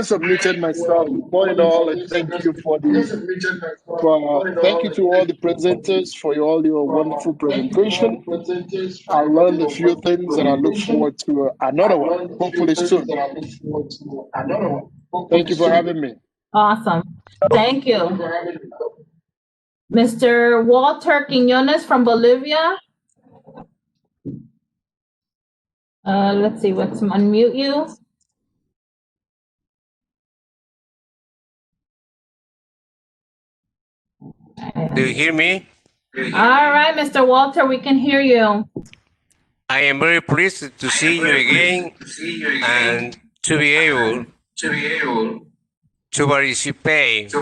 submitted myself. Good morning, all, and thank you thank you to all the presenters for all your wonderful presentation. I learned a few things, and I look forward to another one, hopefully soon. Thank you for having me. Awesome. Thank you. Mr. Walter Quiñones from Bolivia. Let's see, let's unmute you. Do you hear me? All right, Mr. Walter, we can hear you. I am very pleased to see you again and to be able to participate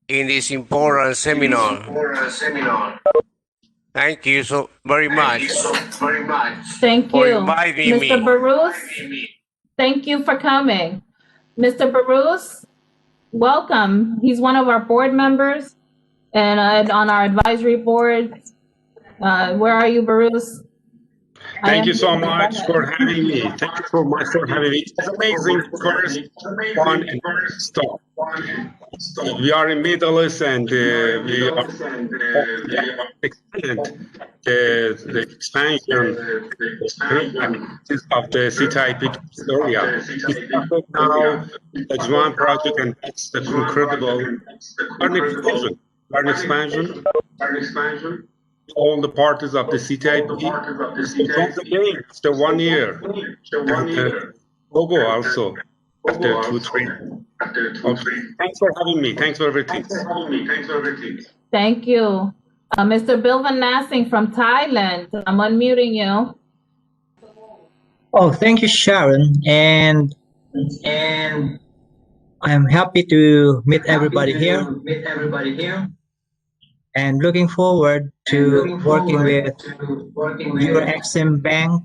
in this important seminar. Thank you so very much Thank for you. inviting Mr. me. Barus, thank you for coming. Mr. Barus, welcome. He's one of our board members and on our advisory board. Where are you, Barus? Thank you so much for having me. Thank you so much for having me. It's amazing first one and stop. We are in Middle East and we are excellent the expansion of the CTIP area. Now it's one project and it's incredible. Our expansion. All the parties of the CTIP. Once again, after 1 year. And Togo also after 2-3. Okay. Thanks for having me. Thanks for everything. Thank you. Mr. Bill Van Nassing from Thailand. I'm unmuting you. Oh, thank you, Sharon. And I'm happy to meet everybody here. And looking forward to working with your Exim Bank.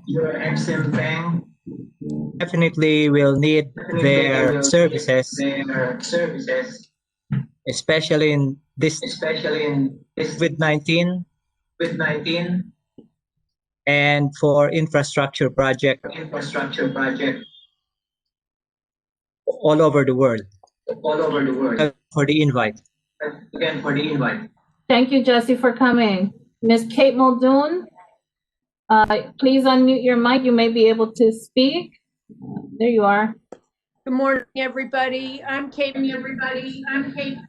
Definitely will need their services, especially in this COVID-19 and for infrastructure project all over the world. For the invite. Thank you, Jesse, for coming. Ms. Kate Muldoon, please unmute your mic. You may be able to speak. There you are. Good morning, everybody. I'm Kate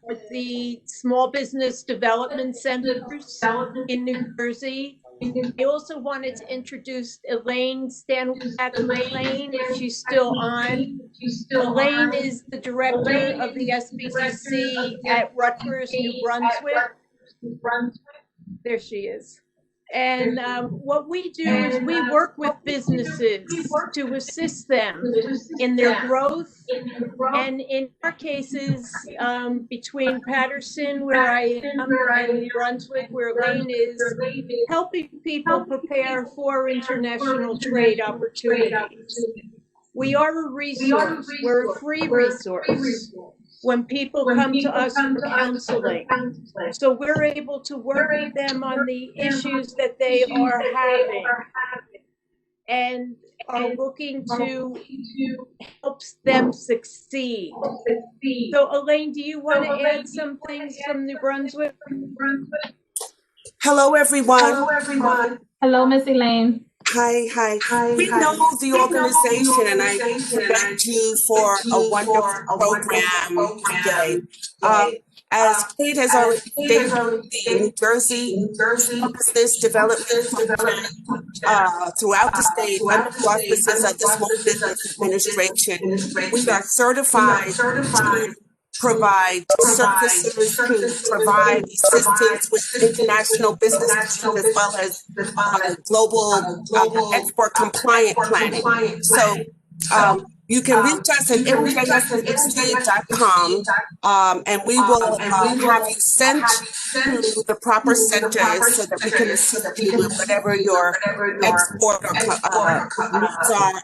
with the Small Business Development Centers in New Jersey. I also wanted to introduce Elaine Stanwack-McLean, if she's still on. Elaine is the director of the SBCC at Rutgers, New Brunswick. There she is. And what we do is we work with businesses to assist them in their growth. And in our cases, between Patterson, where I am, and New Brunswick, where Elaine is, helping people prepare for international trade opportunities. We are a resource. We're a free resource when people come to us for counseling. So we're able to work with them on the issues that they are having and are looking to help them succeed. So Elaine, do you want to add some things from New Brunswick? Hello, everyone. Hello, Miss Elaine. Hi. We know the organization, and I thank you for a wonderful program today. As Kate has already stated, the New Jersey Business Development throughout the state, under the auspices of the Small Business Administration, we are certified to provide services, to provide assistance with international business as well as global export compliant planning. So you can reach us at everydayexchange.com and we will have you sent to the proper centers so that we can assist you with whatever your export or needs are,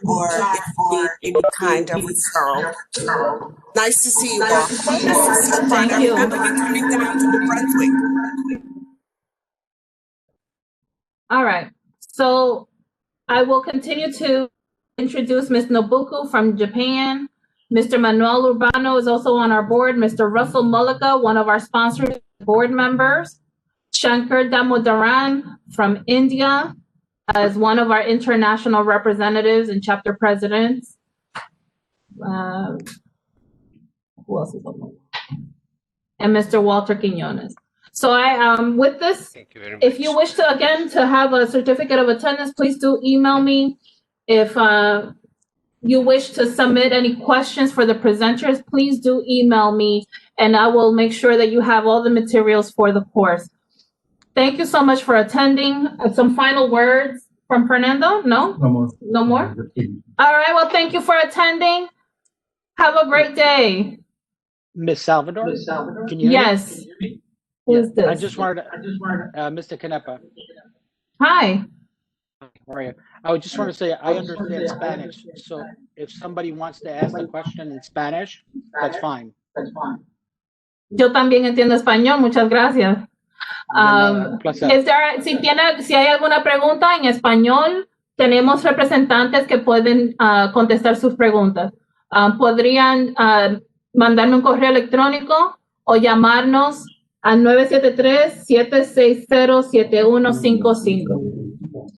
or if you need any kind of referral. Nice to see you all. Thank you. Remember, you're coming down to New Brunswick. All right. So I will continue to introduce Ms. Nobuku from Japan. Mr. Manuel Urbano is also on our board. Mr. Russell Mullica, one of our sponsored board members. Shankar Damodaran from India as one of our international representatives and chapter presidents. Who else is on there? And Mr. Walter Quinones. So with this, if you wish to, again, to have a certificate of attendance, please do email me. If you wish to submit any questions for the presenters, please do email me and I will make sure that you have all the materials for the course. Thank you so much for attending. Some final words from Fernando? No? No more? All right, well, thank you for attending. Have a great day. Miss Salvador, can you hear me? Yes. Who Yeah, is this? I just wanted to, Mr. Canepa. Hi. How are you? I just want to say I understand Spanish, so if somebody wants to ask the question in Spanish, that's fine. Yo también entiendo español, muchas gracias. Un placer. Si hay alguna pregunta en español, tenemos representantes que pueden contestar sus preguntas. Podrían mandarme un correo electrónico o llamarnos al 973-760-7155.